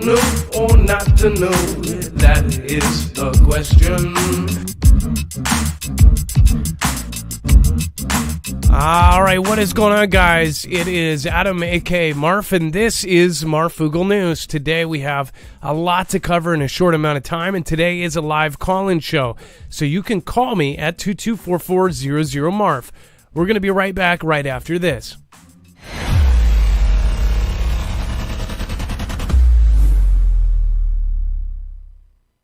know or not to know? That is the question. All right, what is going on, guys? It is Adam, a.k.a. Marf, and this is Marfoogle News. Today we have a lot to cover in a short amount of time, and today is a live call-in show. So you can call me at 2244-00-MARF. We're going to be right back right after this.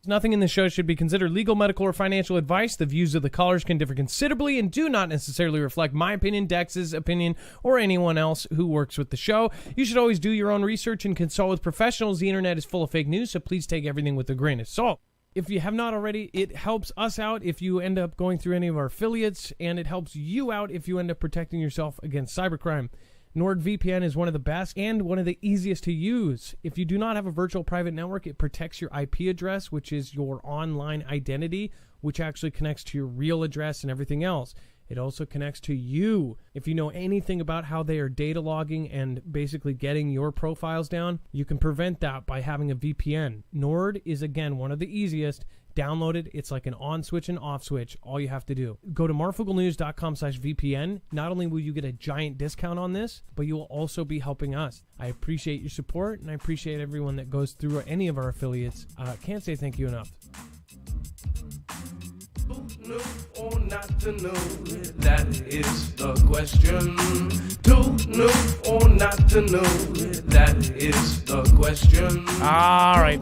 Nothing in this show should be considered legal, medical, or financial advice. The views of the callers can differ considerably and do not necessarily reflect my opinion, Dex's opinion, or anyone else who works with the show. You should always do your own research and consult with professionals. The internet is full of fake news, so please take everything with a grain of salt. If you have not already, it helps us out if you end up going through any of our affiliates, and it helps you out if you end up protecting yourself against cybercrime. NordVPN is one of the best and one of the easiest to use. If you do not have a virtual private network, it protects your IP address, which is your online identity, which actually connects to your real address and everything else. It also connects to you. If you know anything about how they are data logging and basically getting your profiles down, you can prevent that by having a VPN. Nord is, again, one of the easiest. Download it. It's like an on switch and off switch. All you have to do. Go to marfooglenews.com/VPN. Not only will you get a giant discount on this, but you will also be helping us. I appreciate your support, and I appreciate everyone that goes through any of our affiliates. Can't say thank you enough. Know or not to know? That is the question. To know or not to know? That is the question. All right.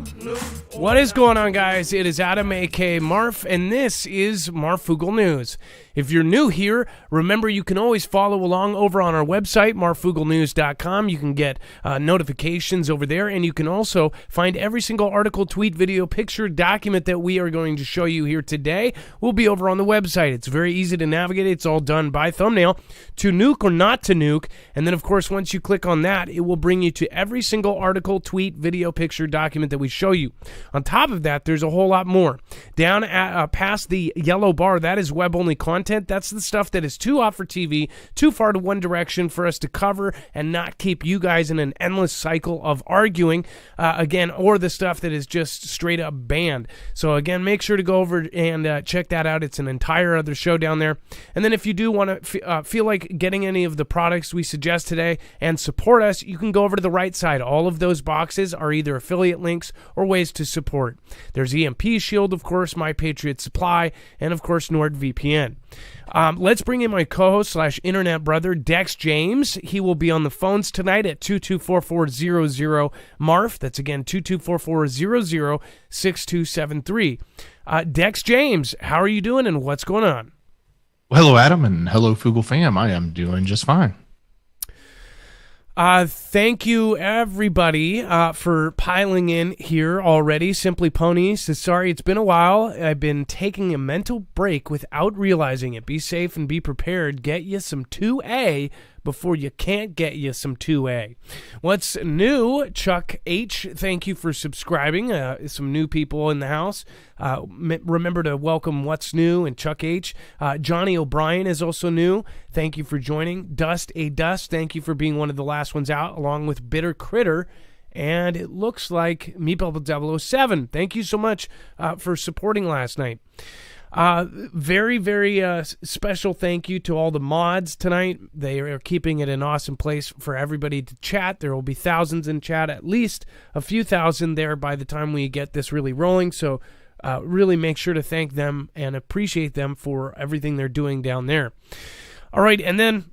What is going on, guys? It is Adam, a.k.a. Marf, and this is Marfoogle News. If you're new here, remember you can always follow along over on our website, marfooglenews.com. You can get notifications over there, and you can also find every single article, tweet, video, picture, document that we are going to show you here today. Will be over on the website. It's very easy to navigate. It's all done by thumbnail. To nuke or not to nuke, and then, of course, once you click on that, it will bring you to every single article, tweet, video, picture, document that we show you. On top of that, there's a whole lot more. Down at, past the yellow bar, that is web-only content. That's the stuff that is too hot for TV, too far to one direction for us to cover and not keep you guys in an endless cycle of arguing, again, or the stuff that is just straight up banned. So, again, make sure to go over and check that out. It's an entire other show down there. And then if you do want to feel like getting any of the products we suggest today and support us, you can go over to the right side. All of those boxes are either affiliate links or ways to support. There's EMP Shield, of course, My Patriot Supply, and, of course, NordVPN. Let's bring in my co-host / internet brother, Dex James. He will be on the phones tonight at 2244-00-MARF. That's, again, 2244-00-6273. Dex James, how are you doing and what's going on? Well, hello, Adam, and hello, Foogle fam. I am doing just fine. Thank you, everybody, for piling in here already. Simply Pony says, sorry, it's been a while. I've been taking a mental break without realizing it. Be safe and be prepared. Get you some 2A before you can't get you some 2A. What's new? Chuck H., thank you for subscribing. Some new people in the house. Remember to welcome What's New and Chuck H. Johnny O'Brien is also new. Thank you for joining. Dust A. Dust, thank you for being one of the last ones out, along with Bitter Critter. And it looks like Meatbubble 007. Thank you so much for supporting last night. Very, very special thank you to all the mods tonight. They are keeping it an awesome place for everybody to chat. There will be thousands in chat, at least a few thousand there by the time we get this really rolling. So really make sure to thank them and appreciate them for everything they're doing down there. All right, and then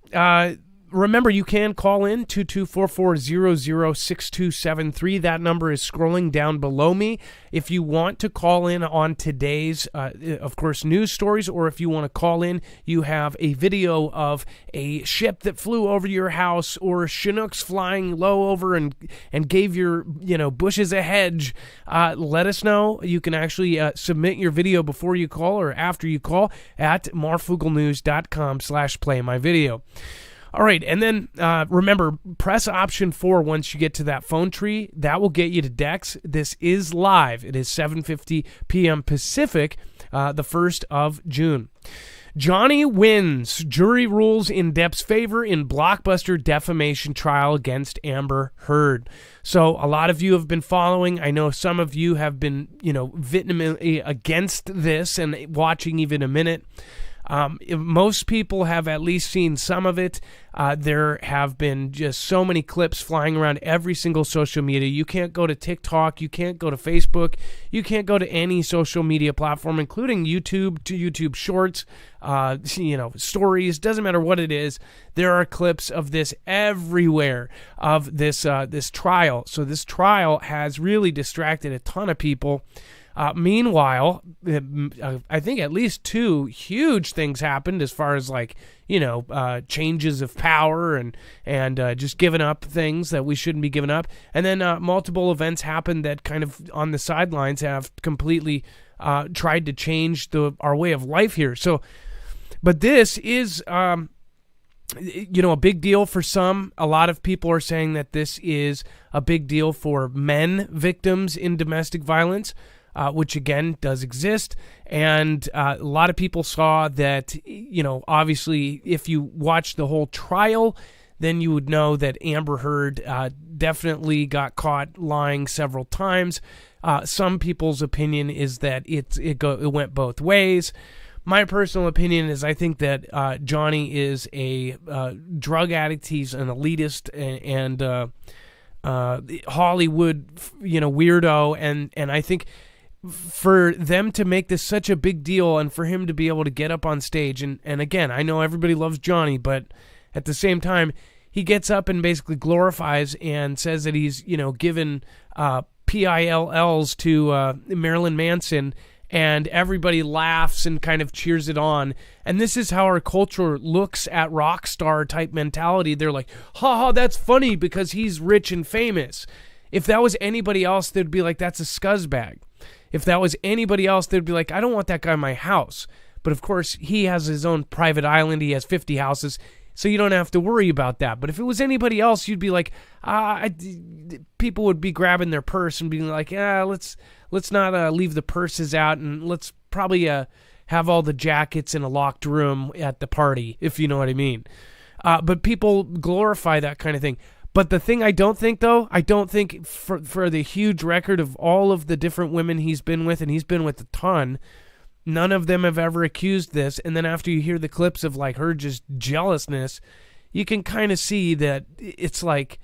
remember, you can call in 2244-00-6273. That number is scrolling down below me. If you want to call in on today's, of course, news stories, or if you want to call in, you have a video of a ship that flew over your house, or Chinooks flying low over and gave your bushes a hedge. Let us know. You can actually submit your video before you call or after you call at marfooglenews.com/playmyvideo. All right, and then remember, press option 4 once you get to that phone tree. That will get you to Dex. This is live. It is 7:50 p.m. Pacific, the 1st of June. Johnny wins. Jury rules in Depp's favor in blockbuster defamation trial against Amber Heard. So a lot of you have been following. I know some of you have been, vehemently against this and watching even a minute. Most people have at least seen some of it. There have been just so many clips flying around every single social media. You can't go to TikTok. You can't go to Facebook. You can't go to any social media platform, including YouTube, to YouTube Shorts, stories. Doesn't matter what it is. There are clips of this everywhere of this trial. So this trial has really distracted a ton of people. Meanwhile, I think at least two huge things happened as far as changes of power and just giving up things that we shouldn't be giving up. And then multiple events happened that kind of on the sidelines have completely tried to change our way of life here. So, but this is, a big deal for some. A lot of people are saying that this is a big deal for men victims in domestic violence. Which again does exist, and a lot of people saw that, obviously if you watch the whole trial, then you would know that Amber Heard definitely got caught lying several times. Some people's opinion is that it went both ways. My personal opinion is I think that Johnny is a drug addict. He's an elitist and Hollywood, weirdo, and I think for them to make this such a big deal and for him to be able to get up on stage, and again, I know everybody loves Johnny, but at the same time, he gets up and basically glorifies and says that he's, given PILLs to Marilyn Manson, and everybody laughs and kind of cheers it on. And this is how our culture looks at rock star type mentality. They're like, ha, that's funny because he's rich and famous. If that was anybody else, they'd be like, that's a scuzzbag. If that was anybody else, they'd be like, I don't want that guy in my house. But of course, he has his own private island. He has 50 houses, so you don't have to worry about that. But if it was anybody else, you'd be like, people would be grabbing their purse and being like, let's not leave the purses out, and let's probably have all the jackets in a locked room at the party, if you know what I mean. But people glorify that kind of thing. But the thing I don't think for the huge record of all of the different women he's been with, and he's been with a ton, none of them have ever accused this. And then after you hear the clips of her just jealousness, you can kind of see that it's like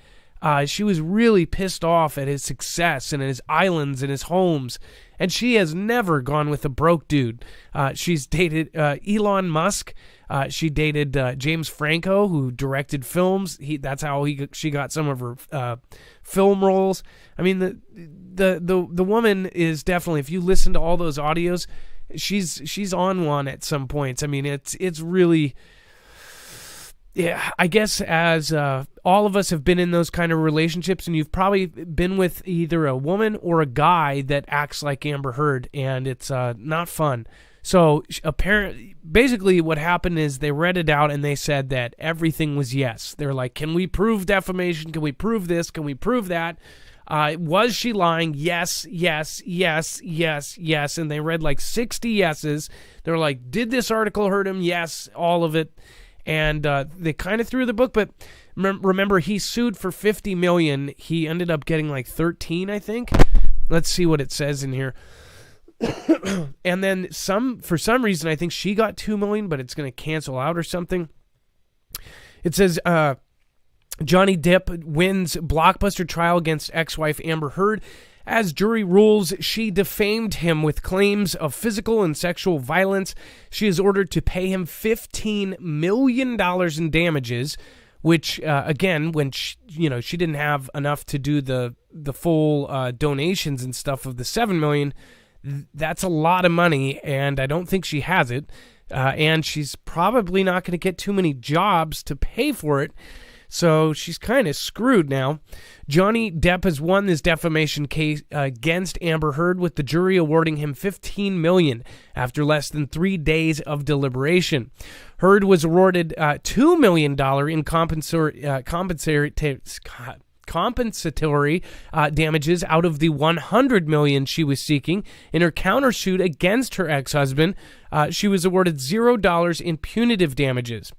she was really pissed off at his success and at his islands and his homes. And she has never gone with a broke dude. She's dated Elon Musk. She dated James Franco, who directed films. That's how she got some of her film roles. I mean, the woman is definitely, if you listen to all those audios, she's on one at some points. I mean, it's really, yeah. I guess as all of us have been in those kind of relationships, and you've probably been with either a woman or a guy that acts like Amber Heard, and it's not fun. So apparently, basically what happened is they read it out and they said that everything was yes. They're like, can we prove defamation? Can we prove this? Can we prove that? Was she lying? Yes, yes, yes, yes, yes. And they read 60 yeses. They're like, did this article hurt him? Yes, all of it. And they kind of threw the book, but remember, he sued for $50 million. He ended up getting 13, I think. Let's see what it says in here. And then for some reason, I think she got $2 million, but it's going to cancel out or something. It says Johnny Depp wins blockbuster trial against ex-wife Amber Heard. As jury rules, she defamed him with claims of physical and sexual violence. She is ordered to pay him $15 million in damages, which again, when she didn't have enough to do the full donations and stuff of the $7 million. That's a lot of money, and I don't think she has it. And she's probably not going to get too many jobs to pay for it. So she's kind of screwed now. Johnny Depp has won this defamation case against Amber Heard, with the jury awarding him $15 million after less than 3 days of deliberation. Heard was awarded $2 million in compensatory damages out of the $100 million she was seeking. In her countersuit against her ex-husband, she was awarded $0 in punitive damages.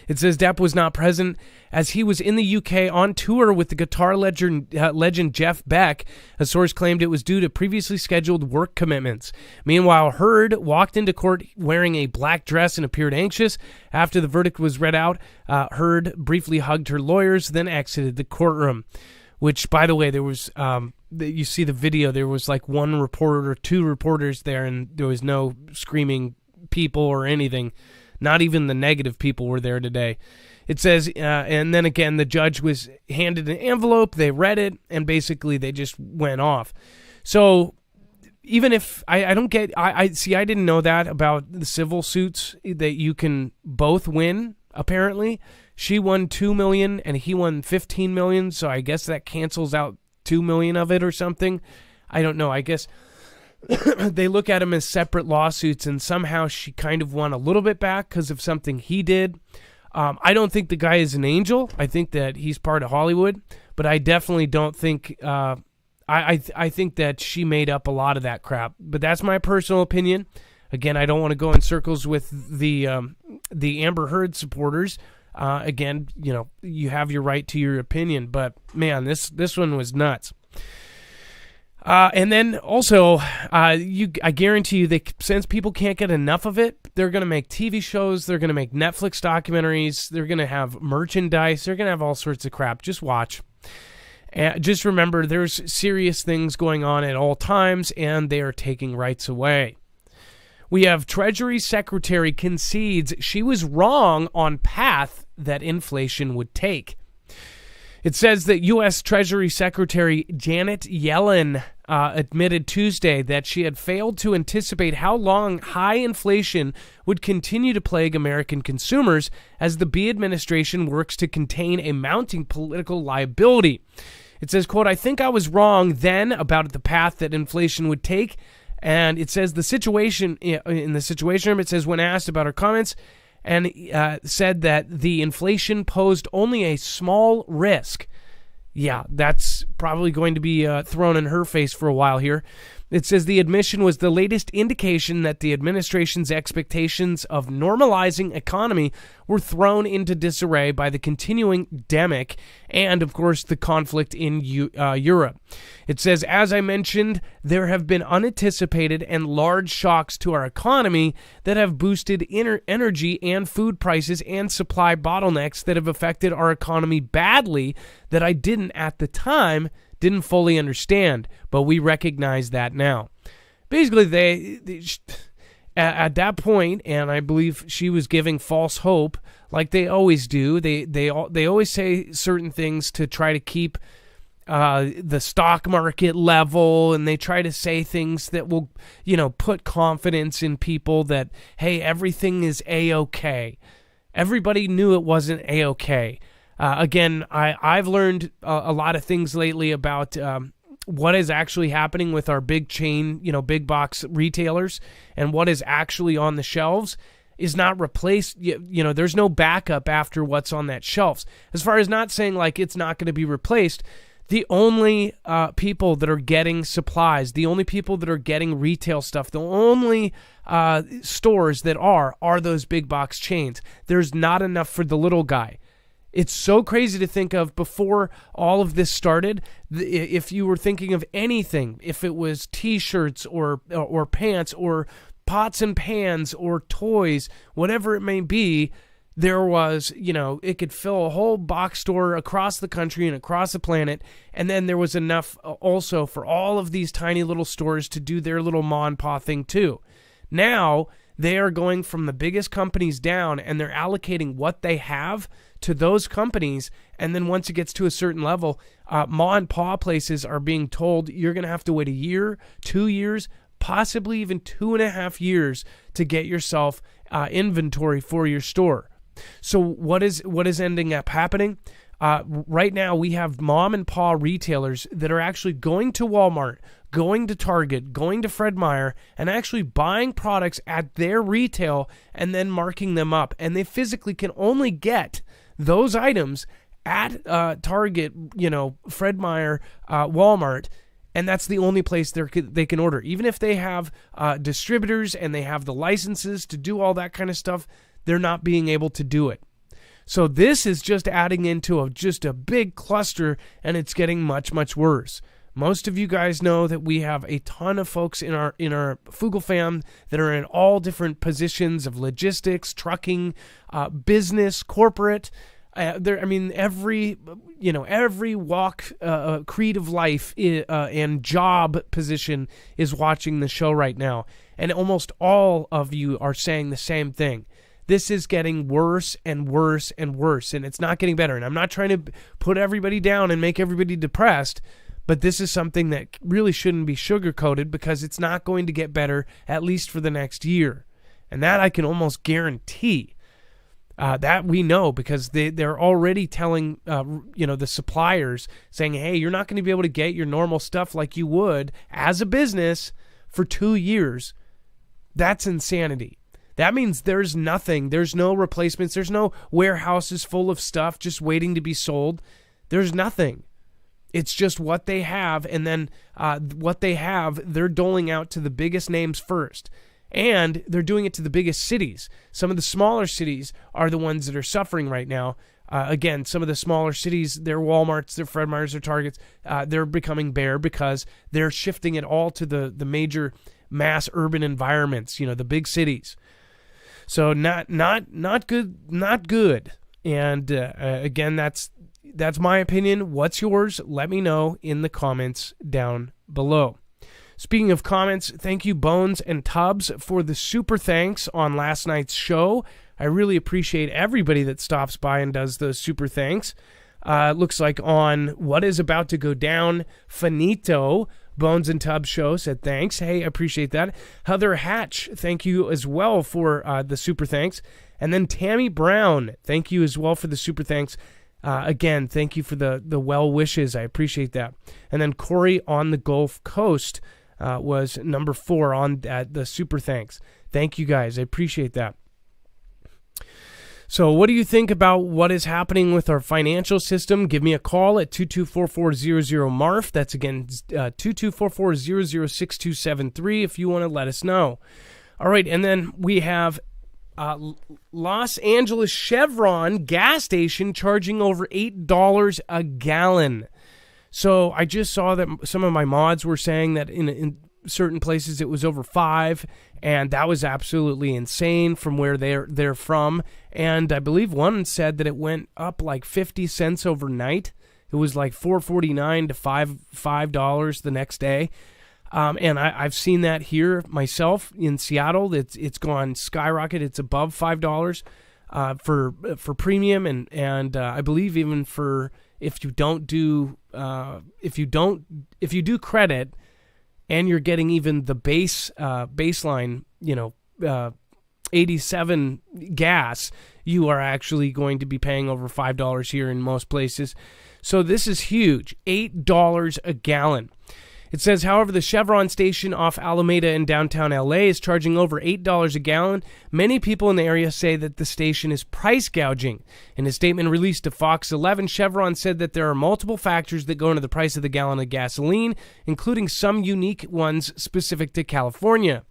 It says Depp was not present as he was in the UK on tour with the guitar legend Jeff Beck. A source claimed it was due to previously scheduled work commitments. Meanwhile, Heard walked into court wearing a black dress and appeared anxious. After the verdict was read out, Heard briefly hugged her lawyers, then exited the courtroom. Which, by the way, there was, you see the video, there was like one reporter or two reporters there, and there was no screaming people or anything. Not even the negative people were there today. It says, and then again, the judge was handed an envelope. They read it, and basically they just went off. So even if I don't get, I didn't know that about the civil suits that you can both win. Apparently, she won $2 million and he won $15 million. So I guess that cancels out $2 million of it or something. I don't know. I guess they look at them as separate lawsuits, and somehow she kind of won a little bit back because of something he did. I don't think the guy is an angel. I think that he's part of Hollywood, but I definitely don't think. I think that she made up a lot of that crap. But that's my personal opinion. Again, I don't want to go in circles with the Amber Heard supporters. Again, you have your right to your opinion, but man, this one was nuts. And then also, I guarantee you that since people can't get enough of it, they're going to make TV shows, they're going to make Netflix documentaries, they're going to have merchandise, they're going to have all sorts of crap. Just watch. Just remember, there's serious things going on at all times, and they are taking rights away. We have Treasury Secretary concedes she was wrong on path that inflation would take. It says that U.S. Treasury Secretary Janet Yellen admitted Tuesday that she had failed to anticipate how long high inflation would continue to plague American consumers as the B administration works to contain a mounting political liability. It says, quote, "I think I was wrong then about the path that inflation would take." And it says the situation, in the situation room, it says when asked about her comments, and said that the inflation posed only a small risk. Yeah, that's probably going to be thrown in her face for a while here. It says the admission was the latest indication that the administration's expectations of normalizing economy were thrown into disarray by the continuing pandemic and, of course, the conflict in Europe. It says, as I mentioned, there have been unanticipated and large shocks to our economy that have boosted energy and food prices and supply bottlenecks that have affected our economy badly that I didn't at the time didn't fully understand, but we recognize that now. Basically, they at that point, and I believe she was giving false hope, like they always do. They always say certain things to try to keep the stock market level, and they try to say things that will, put confidence in people that, hey, everything is A-okay. Everybody knew it wasn't A-okay. Again, I've learned a lot of things lately about what is actually happening with our big chain, big box retailers, and what is actually on the shelves is not replaced. There's no backup after what's on that shelves. As far as not saying like it's not going to be replaced, the only people that are getting supplies, the only people that are getting retail stuff, the only stores that are those big box chains. There's not enough for the little guy. It's so crazy to think of before all of this started. If you were thinking of anything, if it was T-shirts or pants or pots and pans or toys, whatever it may be, there was, it could fill a whole box store across the country and across the planet. And then there was enough also for all of these tiny little stores to do their little ma and pa thing too. Now they are going from the biggest companies down, and they're allocating what they have to those companies. And then once it gets to a certain level, ma and pa places are being told you're going to have to wait a year, 2 years, possibly even 2.5 years to get yourself inventory for your store. So what is ending up happening? Right now we have mom and pa retailers that are actually going to Walmart, going to Target, going to Fred Meyer, and actually buying products at their retail and then marking them up. And they physically can only get those items at Target, Fred Meyer, Walmart, and that's the only place they can order. Even if they have distributors and they have the licenses to do all that kind of stuff, they're not being able to do it. So this is just adding into just a big cluster, and it's getting much, much worse. Most of you guys know that we have a ton of folks in our Foogle fam that are in all different positions of logistics, trucking, business, corporate. Every walk, creed of life and job position is watching the show right now. And almost all of you are saying the same thing. This is getting worse and worse and worse, and it's not getting better. And I'm not trying to put everybody down and make everybody depressed, but this is something that really shouldn't be sugar-coated because it's not going to get better, at least for the next year. And that I can almost guarantee. That we know because they're already telling, the suppliers, saying, hey, you're not going to be able to get your normal stuff like you would as a business for 2 years. That's insanity. That means there's nothing. There's no replacements. There's no warehouses full of stuff just waiting to be sold. There's nothing. It's just what they have, and then what they have, they're doling out to the biggest names first. And they're doing it to the biggest cities. Some of the smaller cities are the ones that are suffering right now. Again, some of the smaller cities, their Walmarts, their Fred Meyers, their Targets, they're becoming bare because they're shifting it all to the major mass urban environments, the big cities. So not good. And again, that's my opinion. What's yours? Let me know in the comments down below. Speaking of comments, thank you Bones and Tubbs for the super thanks on last night's show. I really appreciate everybody that stops by and does those super thanks. Looks like on What Is About to Go Down, Finito, Bones and Tubbs show said thanks. Hey, I appreciate that. Heather Hatch, thank you as well for the super thanks. And then Tammy Brown, thank you as well for the super thanks. Again, thank you for the well wishes. I appreciate that. And then Corey on the Gulf Coast was number 4 on the super thanks. Thank you guys. I appreciate that. So what do you think about what is happening with our financial system? Give me a call at 224-400-MARF. That's again 224-400-6273 if you want to let us know. All right, and then we have Los Angeles Chevron gas station charging over $8 a gallon. So I just saw that some of my mods were saying that in certain places it was over $5, and that was absolutely insane from where they're from. And I believe one said that it went up like 50 cents overnight. It was like $4.49 to $5 the next day. And I've seen that here myself in Seattle. It's gone skyrocket. It's above $5 for premium, and I believe even for if you do credit, and you're getting even the baseline, 87 gas, you are actually going to be paying over $5 here in most places. So this is huge, $8 a gallon. It says, however, the Chevron station off Alameda in downtown LA is charging over $8 a gallon. Many people in the area say that the station is price gouging. In a statement released to Fox 11, Chevron said that there are multiple factors that go into the price of the gallon of gasoline, including some unique ones specific to California.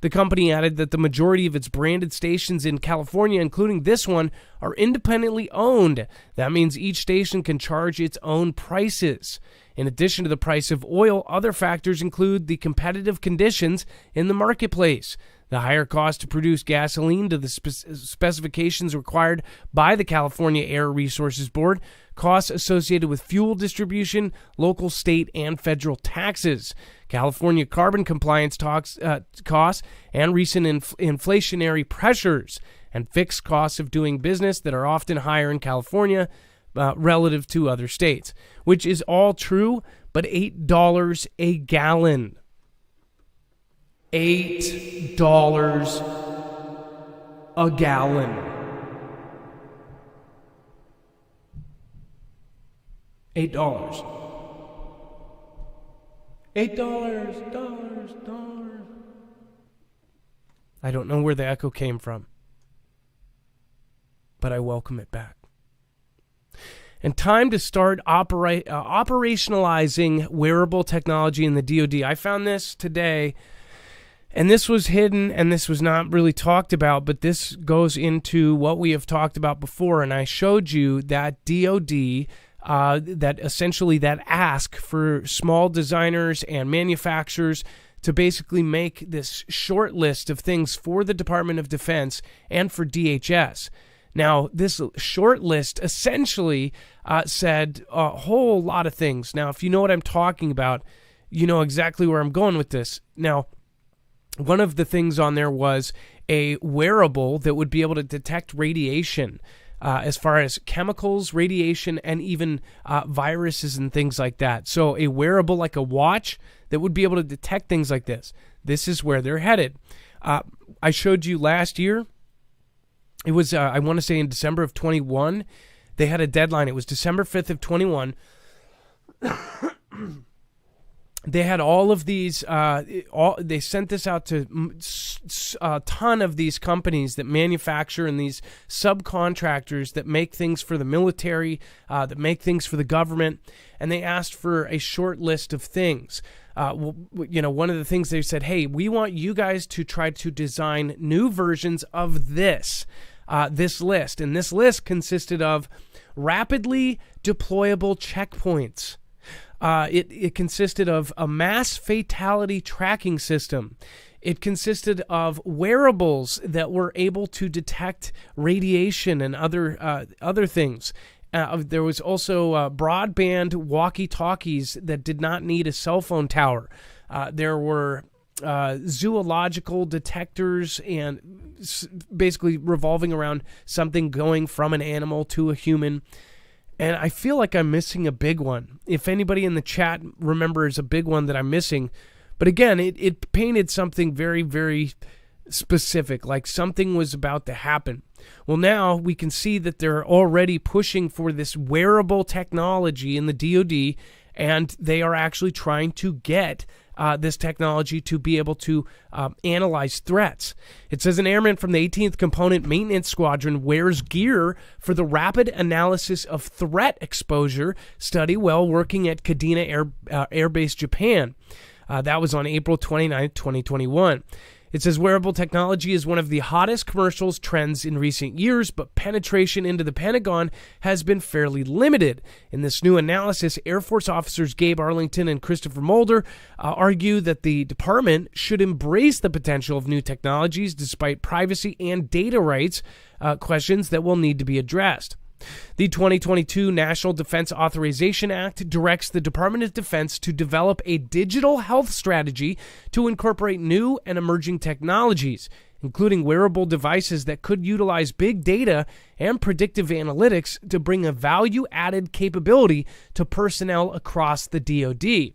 The company added that the majority of its branded stations in California, including this one, are independently owned. That means each station can charge its own prices. In addition to the price of oil, other factors include the competitive conditions in the marketplace, the higher cost to produce gasoline to the specifications required by the California Air Resources Board, costs associated with fuel distribution, local, state, and federal taxes, California carbon compliance costs, and recent inflationary pressures, and fixed costs of doing business that are often higher in California relative to other states, which is all true, but $8 a gallon. $8 a gallon. $8. $8. I don't know where the echo came from, but I welcome it back. and time to start operationalizing wearable technology in the DoD. I found this today, and this was hidden, and this was not really talked about, but this goes into what we have talked about before, and I showed you that DoD, that essentially that ask for small designers and manufacturers to basically make this short list of things for the Department of Defense and for DHS. Now, this short list essentially said a whole lot of things. Now, if you know what I'm talking about, you know exactly where I'm going with this. Now, one of the things on there was a wearable that would be able to detect radiation, as far as chemicals, radiation, and even viruses and things like that. So a wearable like a watch that would be able to detect things like this. This is where they're headed. I showed you last year. It was, I want to say in December of 21, they had a deadline. It was December 5th of 21. They had all of these, they sent this out to a ton of these companies that manufacture and these subcontractors that make things for the military, that make things for the government, and they asked for a short list of things. One of the things they said, hey, we want you guys to try to design new versions of this list. And this list consisted of rapidly deployable checkpoints. It consisted of a mass fatality tracking system. It consisted of wearables that were able to detect radiation and other things. There was also broadband walkie-talkies that did not need a cell phone tower. There were zoological detectors, and basically revolving around something going from an animal to a human. And I feel like I'm missing a big one. If anybody in the chat remembers a big one that I'm missing. But again, it painted something very, very specific, like something was about to happen. Well, now we can see that they're already pushing for this wearable technology in the DoD, and they are actually trying to get this technology to be able to analyze threats. It says an airman from the 18th Component Maintenance Squadron wears gear for the rapid analysis of threat exposure study while working at Kadena Air Base, Japan. That was on April 29, 2021. It says wearable technology is one of the hottest commercials trends in recent years, but penetration into the Pentagon has been fairly limited. In this new analysis, Air Force officers Gabe Arlington and Christopher Mulder argue that the department should embrace the potential of new technologies despite privacy and data rights questions that will need to be addressed. The 2022 National Defense Authorization Act directs the Department of Defense to develop a digital health strategy to incorporate new and emerging technologies, including wearable devices that could utilize big data and predictive analytics to bring a value-added capability to personnel across the DoD.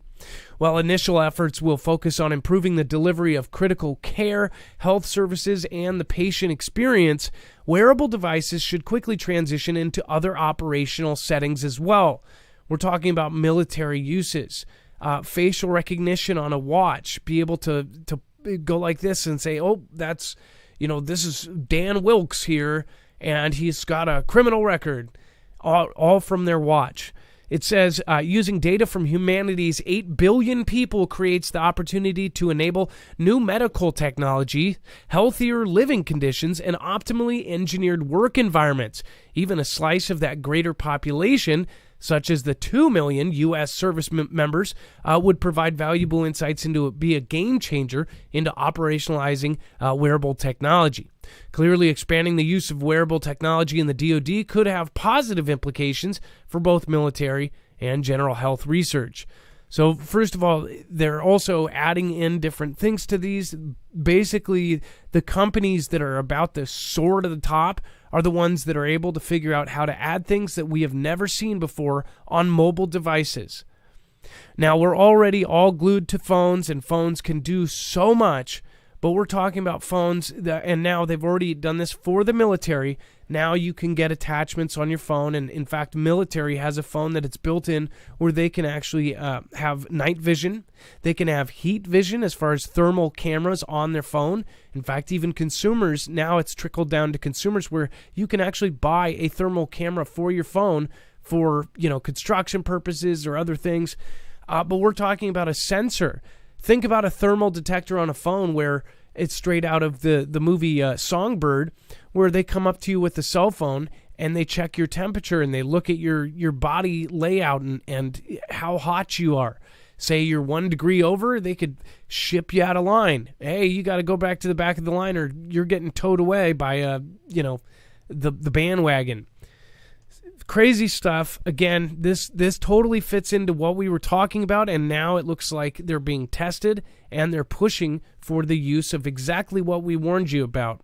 While initial efforts will focus on improving the delivery of critical care, health services, and the patient experience, wearable devices should quickly transition into other operational settings as well. We're talking about military uses, facial recognition on a watch, be able to go like this and say, oh, that's, this is Dan Wilkes here, and he's got a criminal record, all from their watch. It says, using data from humanity's 8 billion people creates the opportunity to enable new medical technology, healthier living conditions, and optimally engineered work environments. Even a slice of that greater population, such as the 2 million U.S. service members, would provide valuable insights into be a game changer into operationalizing wearable technology. Clearly, expanding the use of wearable technology in the DoD could have positive implications for both military and general health research. So, first of all, they're also adding in different things to these. Basically, the companies that are about to soar to the top are the ones that are able to figure out how to add things that we have never seen before on mobile devices. Now, we're already all glued to phones, and phones can do so much. But we're talking about phones, and now they've already done this for the military. Now you can get attachments on your phone, and in fact, military has a phone that it's built in where they can actually have night vision. They can have heat vision as far as thermal cameras on their phone. In fact, even consumers, now it's trickled down to consumers where you can actually buy a thermal camera for your phone for, construction purposes or other things. But we're talking about a sensor. Think about a thermal detector on a phone where it's straight out of the movie Songbird, where they come up to you with a cell phone and they check your temperature and they look at your body layout and how hot you are. Say you're 1 degree over, they could ship you out of line. Hey, you got to go back to the back of the line or you're getting towed away by, the bandwagon. Crazy stuff. Again, this totally fits into what we were talking about, and now it looks like they're being tested and they're pushing for the use of exactly what we warned you about.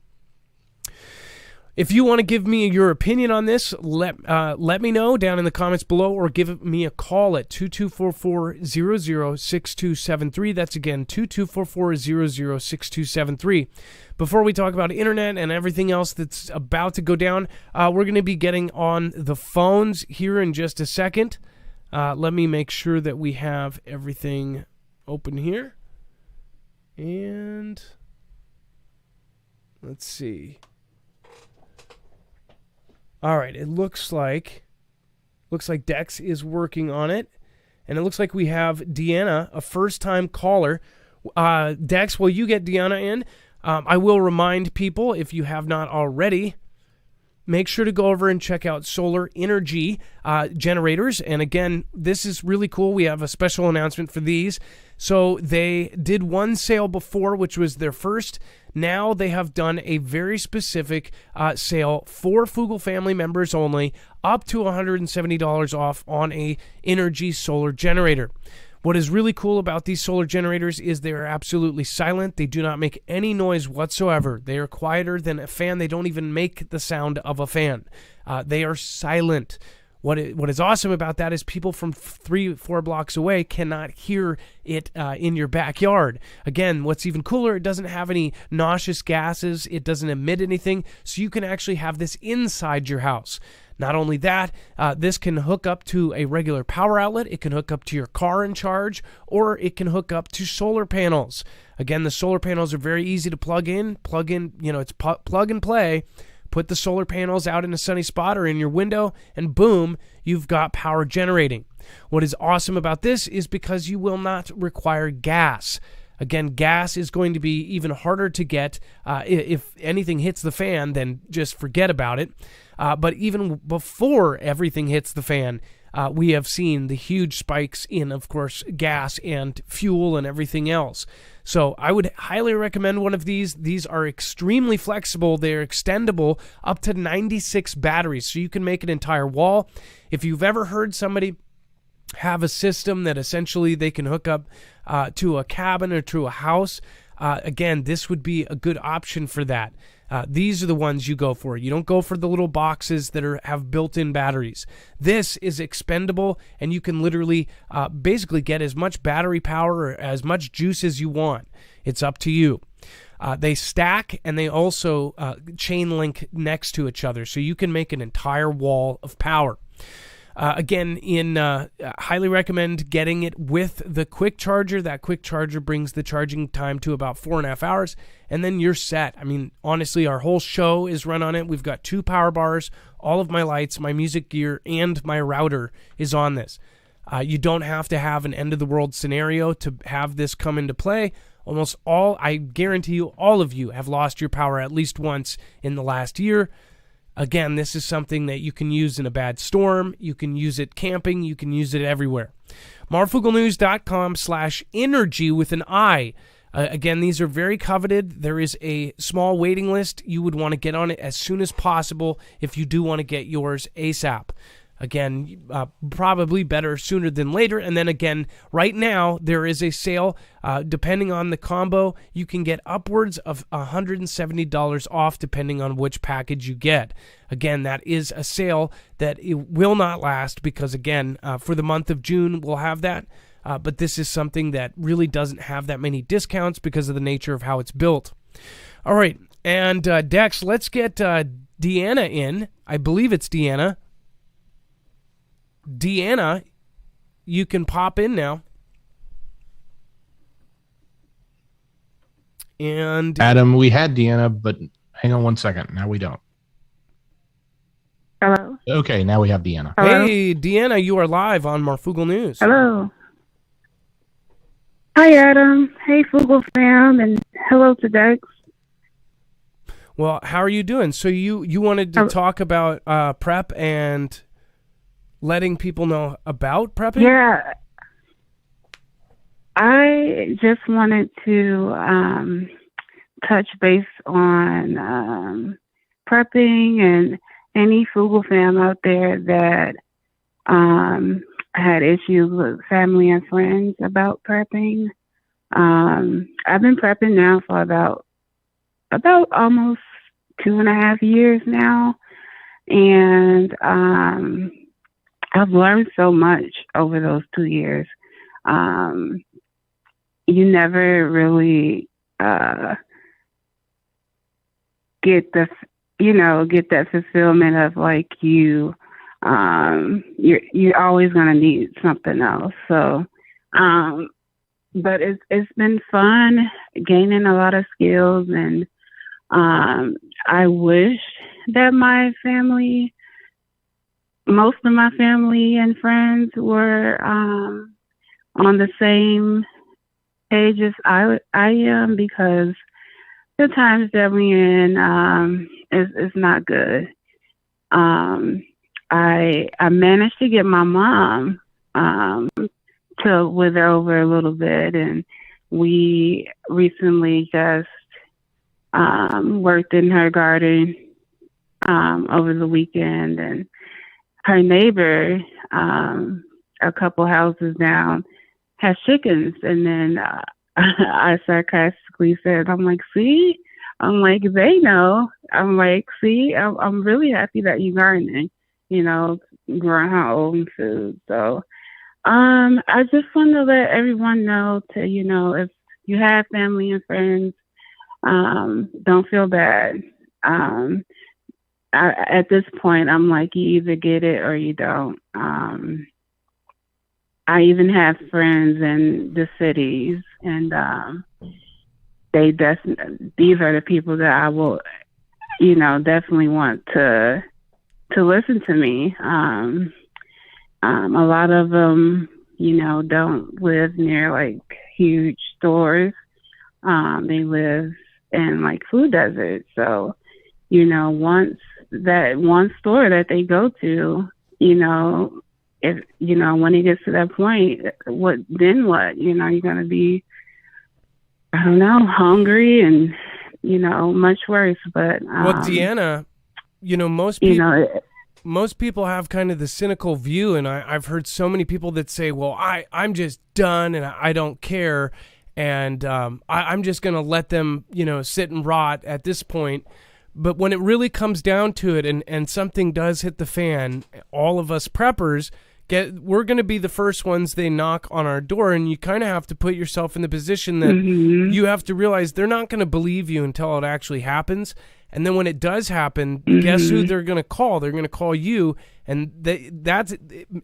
If you want to give me your opinion on this, let me know down in the comments below, or give me a call at 2244-006273. That's again 2244-006273. Before we talk about internet and everything else that's about to go down, we're going to be getting on the phones here in just a second. Let me make sure that we have everything open here. And let's see. All right, it looks like Dex is working on it, and it looks like we have Deanna, a first-time caller. Dex, will you get Deanna in? I will remind people, if you have not already, make sure to go over and check out Solar Energy generators. And again, this is really cool. We have a special announcement for these. So they did one sale before, which was their first. Now they have done a very specific sale for Foogle family members only, up to $170 off on a Energy solar generator. What is really cool about these solar generators is they are absolutely silent. They do not make any noise whatsoever. They are quieter than a fan. They don't even make the sound of a fan. They are silent. What is awesome about that is people from 3-4 blocks away cannot hear it in your backyard. Again, what's even cooler, it doesn't have any noxious gases. It doesn't emit anything, so you can actually have this inside your house. Not only that, this can hook up to a regular power outlet. It can hook up to your car and charge, or it can hook up to solar panels. Again, the solar panels are very easy to plug in. It's plug and play. Put the solar panels out in a sunny spot or in your window, and boom, you've got power generating. What is awesome about this is because you will not require gas. Again, gas is going to be even harder to get. If anything hits the fan, then just forget about it. But even before everything hits the fan, we have seen the huge spikes in, of course, gas and fuel and everything else. So I would highly recommend one of these. These are extremely flexible. They're extendable up to 96 batteries, so you can make an entire wall. If you've ever heard somebody have a system that essentially they can hook up to a cabin or to a house, again, this would be a good option for that. These are the ones you go for. You don't go for the little boxes that have built-in batteries. This is expendable, and you can literally basically get as much battery power or as much juice as you want. It's up to you. They stack, and they also chain link next to each other, so you can make an entire wall of power. Again, highly recommend getting it with the quick charger. That quick charger brings the charging time to about 4.5 hours, and then you're set. I mean, honestly, our whole show is run on it. We've got 2 power bars, all of my lights, my music gear, and my router is on this. You don't have to have an end-of-the-world scenario to have this come into play. I guarantee you, all of you have lost your power at least once in the last year. Again, this is something that you can use in a bad storm. You can use it camping. You can use it everywhere. MarfoogleNews.com/energy with an I. Again, these are very coveted. There is a small waiting list. You would want to get on it as soon as possible if you do want to get yours ASAP. Again, probably better sooner than later. And then again, right now, there is a sale. Depending on the combo, you can get upwards of $170 off depending on which package you get. Again, that is a sale that it will not last because, again, for the month of June, we'll have that. But this is something that really doesn't have that many discounts because of the nature of how it's built. All right. And Dex, let's get Deanna in. I believe it's Deanna. Deanna, you can pop in now. And Adam, we had Deanna, but hang on one second. Now we don't. Hello. Okay, now we have Deanna. Hello. Hey, Deanna, you are live on Marfoogle News. Hello. Hi, Adam. Hey, Fugle fam, and hello to Dex. Well, how are you doing? So you wanted to talk about prep and letting people know about prepping? Yeah, I just wanted to touch base on prepping and any Fugle fam out there that had issues with family and friends about prepping. I've been prepping now for about almost 2.5 years now, and I've learned so much over those 2 years. You never really get that fulfillment of like you're always gonna need something else. So, but it's been fun gaining a lot of skills, and I wish that most of my family and friends were on the same page as I am, because the times that we're in is not good. I managed to get my mom to wither over a little bit, and we recently just worked in her garden over the weekend, and her neighbor a couple houses down has chickens, and then I sarcastically said, I'm like, see? I'm like, they know. I'm like, see? I'm really happy that you gardening, growing her own food. So I just want to let everyone know to, if you have family and friends, don't feel bad. At this point, I'm like, you either get it or you don't. I even have friends in the cities, and these are the people that I will, definitely want to listen to me. A lot of them, don't live near like huge stores. They live in like food deserts. So, once that one store that they go to, if when it gets to that point, what? You're gonna be, I don't know, hungry and much worse. But well, Deanna, most people have kind of the cynical view, and I've heard so many people that say, well, I'm just done and I don't care, and I'm just gonna let them sit and rot at this point. But when it really comes down to it, and something does hit the fan, all of us preppers we're going to be the first ones they knock on our door, and you kind of have to put yourself in the position that you have to realize they're not going to believe you until it actually happens. And then when it does happen, guess who they're going to call? They're going to call you, and that's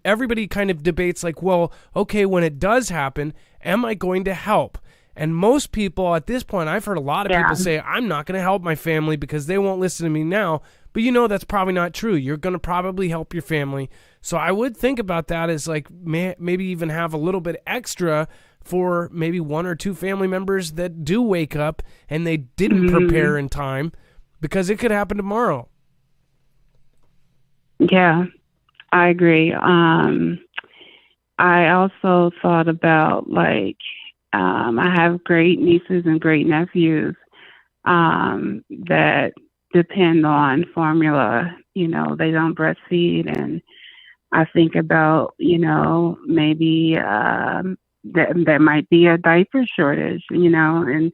everybody kind of debates like, well, okay, when it does happen, am I going to help? And most people at this point, I've heard a lot of people say, I'm not going to help my family because they won't listen to me now. But that's probably not true. You're going to probably help your family. So I would think about that as like maybe even have a little bit extra for maybe one or two family members that do wake up and they didn't prepare in time, because it could happen tomorrow. Yeah, I agree. I also thought about like, I have great nieces and great nephews that depend on formula. They don't breastfeed, and I think about maybe there might be a diaper shortage, and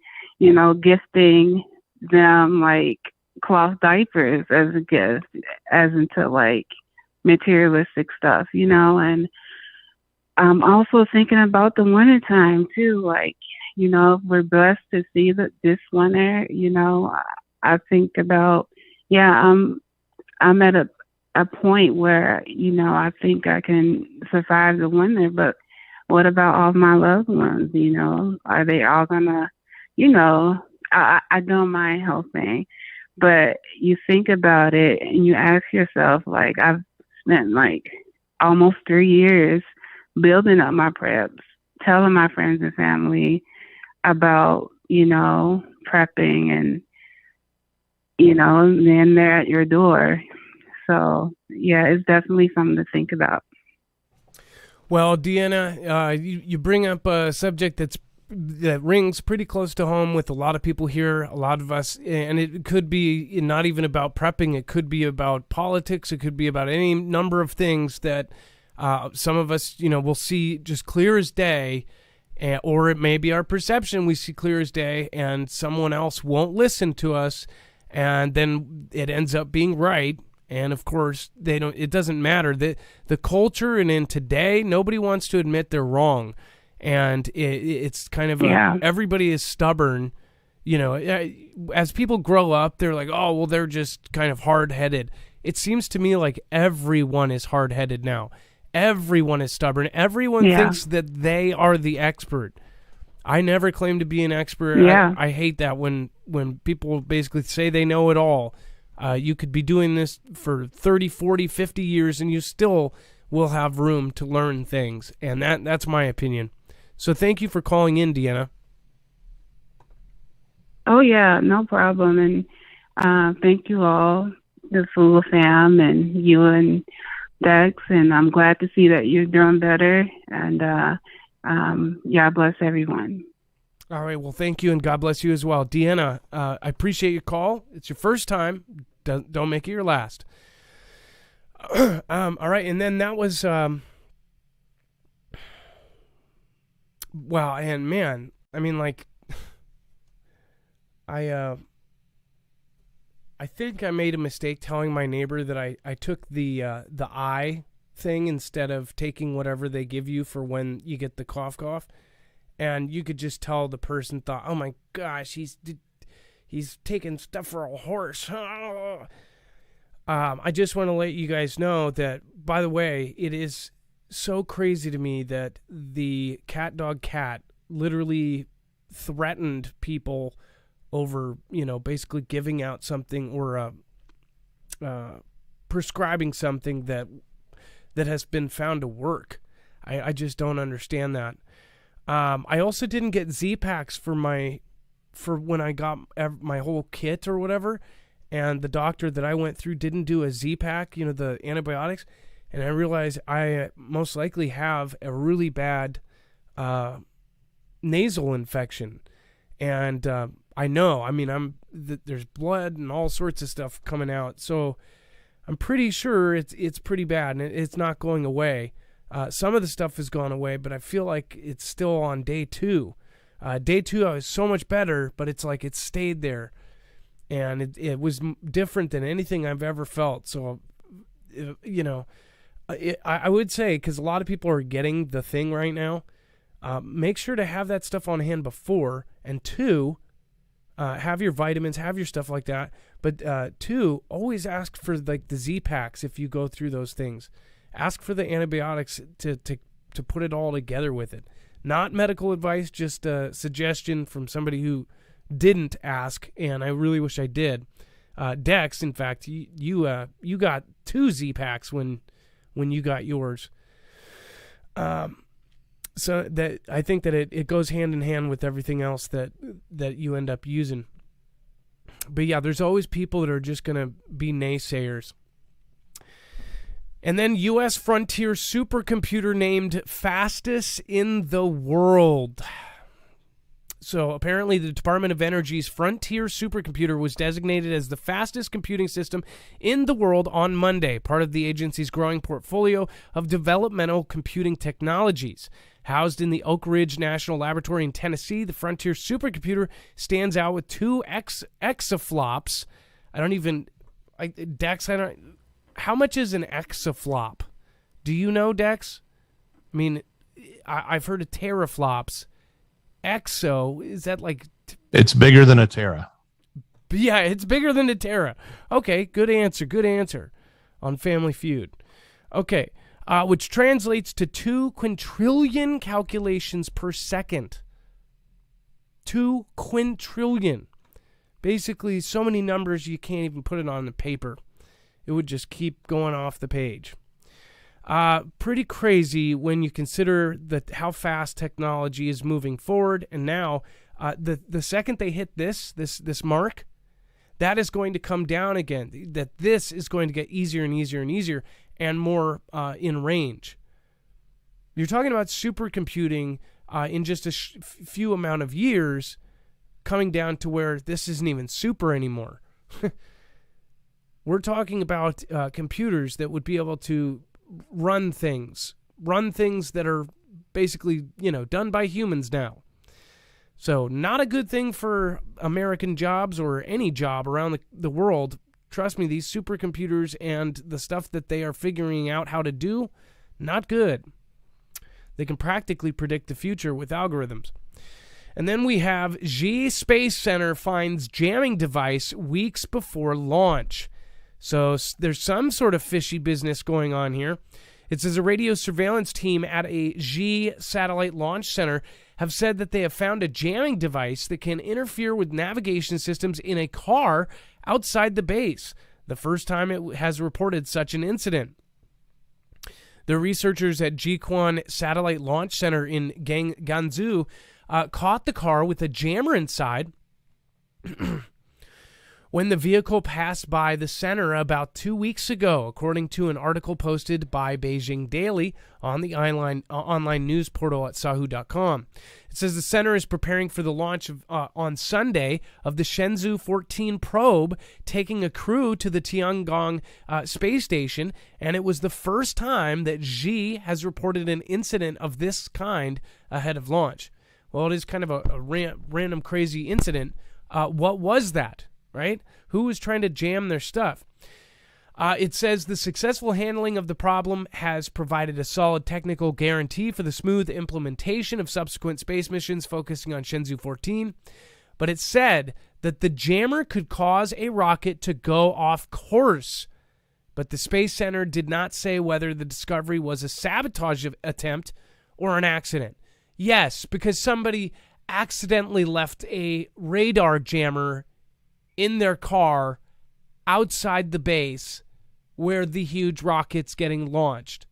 gifting them like cloth diapers as a gift, as into like materialistic stuff, and I'm also thinking about the wintertime too. Like, if we're blessed to see this winter, I think about, I'm at a point where, I think I can survive the winter, but what about all my loved ones? Are they all gonna, I don't mind helping, But you think about it and you ask yourself, like, I've spent like almost 3 years building up my preps, telling my friends and family about, prepping, and, then they're at your door. So, yeah, it's definitely something to think about. Well, Deanna, you bring up a subject that rings pretty close to home with a lot of people here, a lot of us, and it could be not even about prepping. It could be about politics. It could be about any number of things that some of us, will see just clear as day, or it may be our perception we see clear as day, and someone else won't listen to us, and then it ends up being right. And of course, it doesn't matter. The culture, and in today, nobody wants to admit they're wrong. And it's kind of everybody is stubborn. As people grow up, they're like, oh, well, they're just kind of hard-headed. It seems to me like everyone is hard-headed now. Everyone is stubborn. Everyone thinks that they are the expert. I never claim to be an expert. Yeah. I hate that when people basically say they know it all. You could be doing this for 30, 40, 50 years, and you still will have room to learn things. And that's my opinion. So thank you for calling in, Deanna. Oh, yeah, no problem. And thank you all, the Fugle fam, and you and Dex. And I'm glad to see that you're doing better. And God bless everyone. All right. Well, thank you, and God bless you as well. Deanna, I appreciate your call. It's your first time. Don't make it your last. All right. And then that was... Wow, and man, I mean, like, I think I made a mistake telling my neighbor that I took the eye thing instead of taking whatever they give you for when you get the cough, and you could just tell the person thought, oh my gosh, he's taking stuff for a horse. I just want to let you guys know that, by the way, it is so crazy to me that the cat literally threatened people over, basically giving out something or prescribing something that has been found to work. I just don't understand that. I also didn't get Z-Packs for when I got my whole kit or whatever, and the doctor that I went through didn't do a Z-Pack, the antibiotics. And I realized I most likely have a really bad nasal infection. And I know, there's blood and all sorts of stuff coming out. So I'm pretty sure it's pretty bad, and it's not going away. Some of the stuff has gone away, but I feel like it's still on day 2. Day 2, I was so much better, but it's like it stayed there. And it was different than anything I've ever felt. So, I would say, because a lot of people are getting the thing right now, make sure to have that stuff on hand before, and 2, have your vitamins, have your stuff like that. But 2, always ask for like the Z-Packs if you go through those things. Ask for the antibiotics to put it all together with it. Not medical advice, just a suggestion from somebody who didn't ask, and I really wish I did. Dex, in fact, you got 2 Z-Packs when you got yours. So that I think that it goes hand in hand with everything else that you end up using. But yeah, there's always people that are just going to be naysayers. And then U.S. frontier supercomputer named fastest in the world. So apparently the Department of Energy's Frontier supercomputer was designated as the fastest computing system in the world on Monday, part of the agency's growing portfolio of developmental computing technologies. Housed in the Oak Ridge National Laboratory in Tennessee, the Frontier supercomputer stands out with 2 exaflops. Dex, how much is an exaflop? Do you know, Dex? I mean, I've heard of teraflops. Exo, is that like... It's bigger than a tera. Yeah, it's bigger than a tera. Okay, good answer on Family Feud. Okay, which translates to 2 quintillion calculations per second. 2 quintillion. Basically, so many numbers you can't even put it on the paper. It would just keep going off the page. Pretty crazy when you consider how fast technology is moving forward. And now, the second they hit this mark, that is going to come down again. That this is going to get easier and easier and easier and more in range. You're talking about supercomputing in just a few amount of years, coming down to where this isn't even super anymore. We're talking about computers that would be able to run things that are basically, done by humans now. So not a good thing for American jobs or any job around the world. Trust me, these supercomputers and the stuff that they are figuring out how to do, not good. They can practically predict the future with algorithms. And then we have Xi Space Center finds jamming device weeks before launch. So there's some sort of fishy business going on here. It says a radio surveillance team at a Xi satellite launch center have said that they have found a jamming device that can interfere with navigation systems in a car outside the base. The first time it has reported such an incident. The researchers at Jiquan Satellite Launch Center in Ganzhou caught the car with a jammer inside when the vehicle passed by the center about 2 weeks ago, according to an article posted by Beijing Daily on the online news portal at Sahu.com. It says the center is preparing for the launch on Sunday of the Shenzhou 14 probe, taking a crew to the Tiangong space station, and it was the first time that Xi has reported an incident of this kind ahead of launch. Well, it is kind of a random crazy incident. What was that? Right? Who was trying to jam their stuff? It says the successful handling of the problem has provided a solid technical guarantee for the smooth implementation of subsequent space missions focusing on Shenzhou 14. But it said that the jammer could cause a rocket to go off course. But the Space Center did not say whether the discovery was a sabotage attempt or an accident. Yes, because somebody accidentally left a radar jammer in their car outside the base where the huge rocket's getting launched.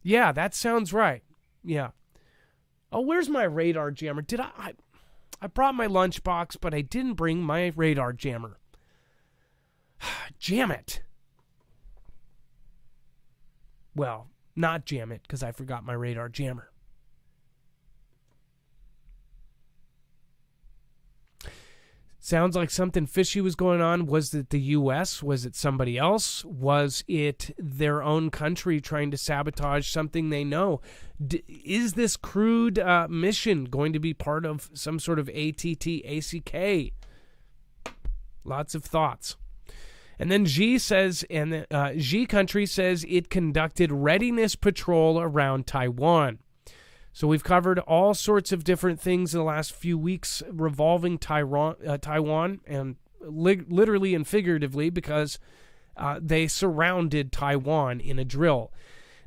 Yeah, that sounds right. Yeah. Oh, where's my radar jammer? Did I brought my lunchbox, but I didn't bring my radar jammer. Jam it. Well, not jam it, because I forgot my radar jammer. Sounds like something fishy was going on. Was it the U.S.? Was it somebody else? Was it their own country trying to sabotage something they know? Is this crewed mission going to be part of some sort of ATT-ACK? Lots of thoughts. And then Xi says, and the Xi country says it conducted readiness patrol around Taiwan. So we've covered all sorts of different things in the last few weeks revolving Taiwan, and literally and figuratively, because they surrounded Taiwan in a drill.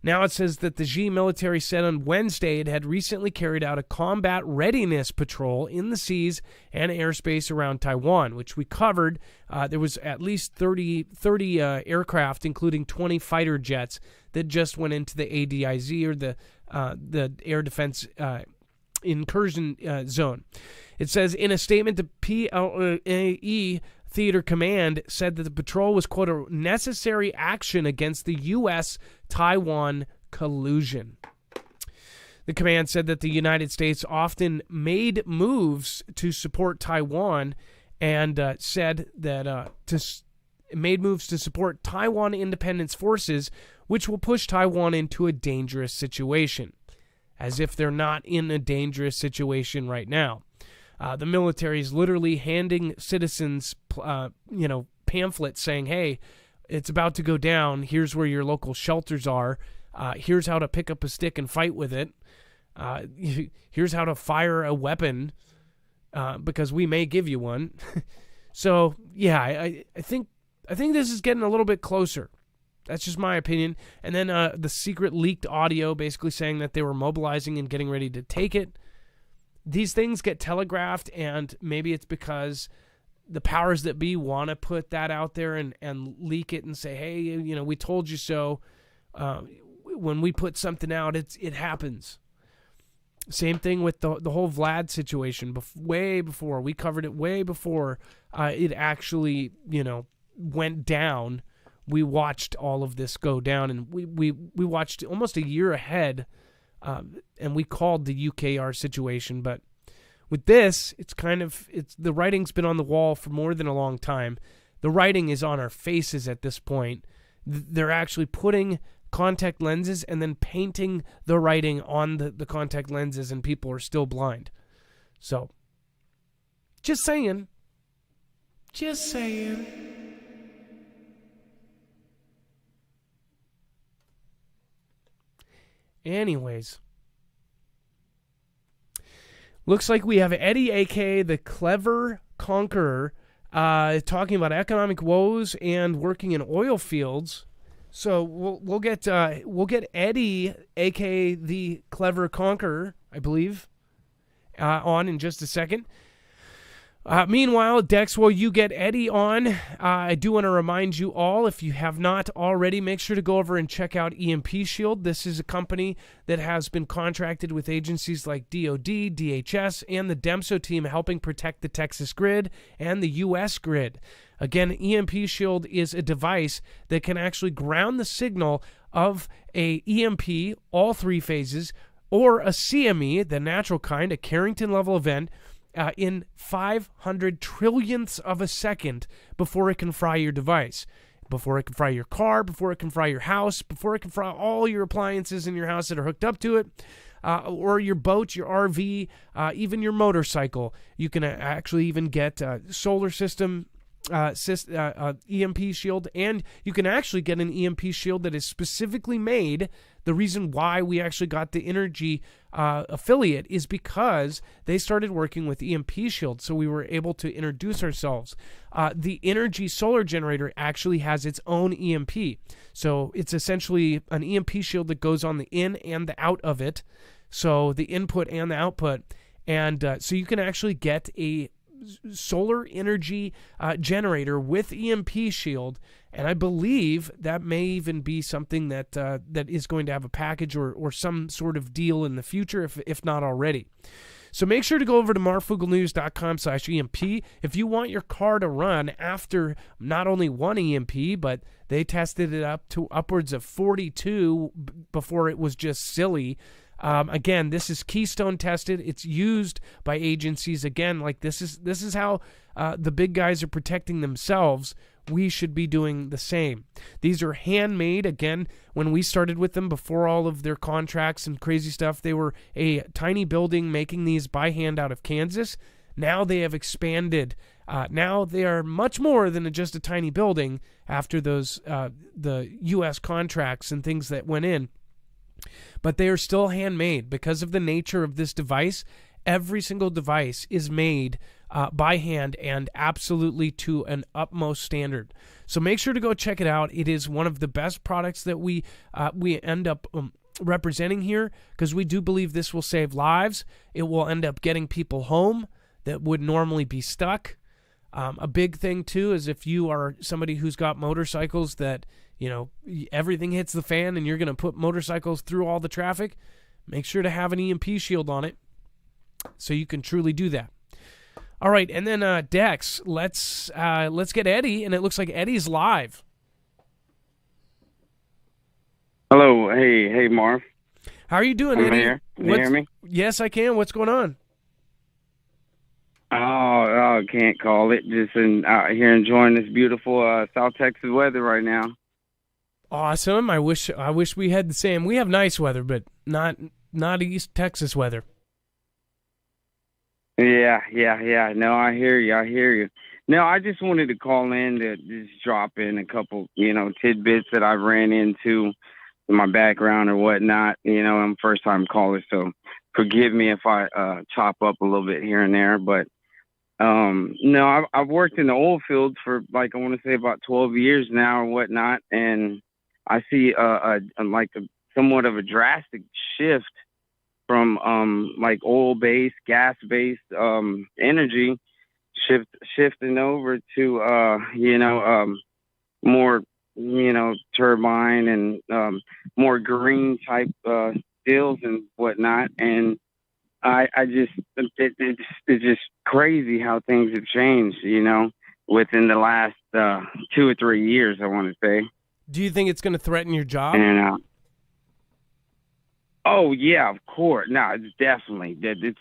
Now it says that the Xi military said on Wednesday it had recently carried out a combat readiness patrol in the seas and airspace around Taiwan, which we covered. There was at least 30 aircraft, including 20 fighter jets, that just went into the ADIZ, or the Air Defense Incursion Zone. It says in a statement, the PLAE Theater Command said that the patrol was, quote, a necessary action against the U.S.-Taiwan collusion. The command said that the United States often made moves to support Taiwan, and said that made moves to support Taiwan independence forces, which will push Taiwan into a dangerous situation, as if they're not in a dangerous situation right now. The military is literally handing citizens, pamphlets saying, hey, it's about to go down. Here's where your local shelters are. Here's how to pick up a stick and fight with it. Here's how to fire a weapon, because we may give you one. So, yeah, I think this is getting a little bit closer. That's just my opinion. And then the secret leaked audio basically saying that they were mobilizing and getting ready to take it. these things get telegraphed, and maybe it's because the powers that be want to put that out there and leak it and say, hey, we told you so. When we put something out, it happens. Same thing with the whole Vlad situation. Way before we covered it, way before it actually went down. We watched all of this go down, and we watched almost a year ahead, and we called the UKR situation. But with this, it's the writing's been on the wall for more than a long time. The writing is on our faces at this point. They're actually putting contact lenses and then painting the writing on the contact lenses, and people are still blind. So, just saying. Anyways, looks like we have Eddie, aka the Clever Conqueror, talking about economic woes and working in oil fields. So we'll get Eddie, aka the Clever Conqueror, I believe, on in just a second. Meanwhile, Dex, while you get Eddie on, I do want to remind you all, if you have not already, make sure to go over and check out EMP Shield. This is a company that has been contracted with agencies like DoD, DHS, and the DEMSO team, helping protect the Texas grid and the U.S. grid. Again, EMP Shield is a device that can actually ground the signal of a EMP, all three phases, or a CME, the natural kind, a Carrington level event, in 500 trillionths of a second before it can fry your device, before it can fry your car, before it can fry your house, before it can fry all your appliances in your house that are hooked up to it, or your boat, your RV, even your motorcycle. You can actually even get solar system EMP shield, and you can actually get an EMP shield that is specifically made. The reason why we actually got the Energy affiliate is because they started working with EMP shield, so we were able to introduce ourselves. The Energy solar generator actually has its own EMP, so it's essentially an EMP shield that goes on the in and the out of it, so the input and the output, and so you can actually get a solar energy generator with EMP shield, and I believe that may even be something that that is going to have a package or some sort of deal in the future, if not already. So make sure to go over to marfooglenews.com/EMP if you want your car to run after not only one EMP, but they tested it up to upwards of 42 before it was just silly. Again, this is Keystone tested. It's used by agencies. Again, like this is how the big guys are protecting themselves. We should be doing the same. These are handmade. Again, when we started with them before all of their contracts and crazy stuff, they were a tiny building making these by hand out of Kansas. Now they have expanded. Now they are much more than just a tiny building after those the U.S. contracts and things that went in. But they are still handmade because of the nature of this device. Every single device is made by hand and absolutely to an utmost standard. So make sure to go check it out. It is one of the best products that we end up representing here, because we do believe this will save lives. It will end up getting people home that would normally be stuck. A big thing too is if you are somebody who's got motorcycles that, you know, everything hits the fan and you're going to put motorcycles through all the traffic, make sure to have an EMP shield on it so you can truly do that. All right, and then Dex, let's get Eddie, and it looks like Eddie's live. Hello, hey, Marv. How are you doing, I'm Eddie? here. Can you hear me? Yes, I can. What's going on? Oh, can't call it. Just out here enjoying this beautiful South Texas weather right now. Awesome. I wish we had the same. We have nice weather, but not East Texas weather. Yeah. No, I hear you. No, I just wanted to call in to just drop in a couple, tidbits that I've ran into in my background or whatnot. I'm a first-time caller, so forgive me if I chop up a little bit here and there. But, no, I've worked in the oil field for, I want to say about 12 years now or whatnot, and I see somewhat of a drastic shift from like oil-based, gas-based energy, shifting over to more turbine and more green type deals and whatnot. And I just it's just crazy how things have changed, within the last 2 or 3 years, I want to say. Do you think it's going to threaten your job? And oh yeah, of course. No, it's definitely that. It's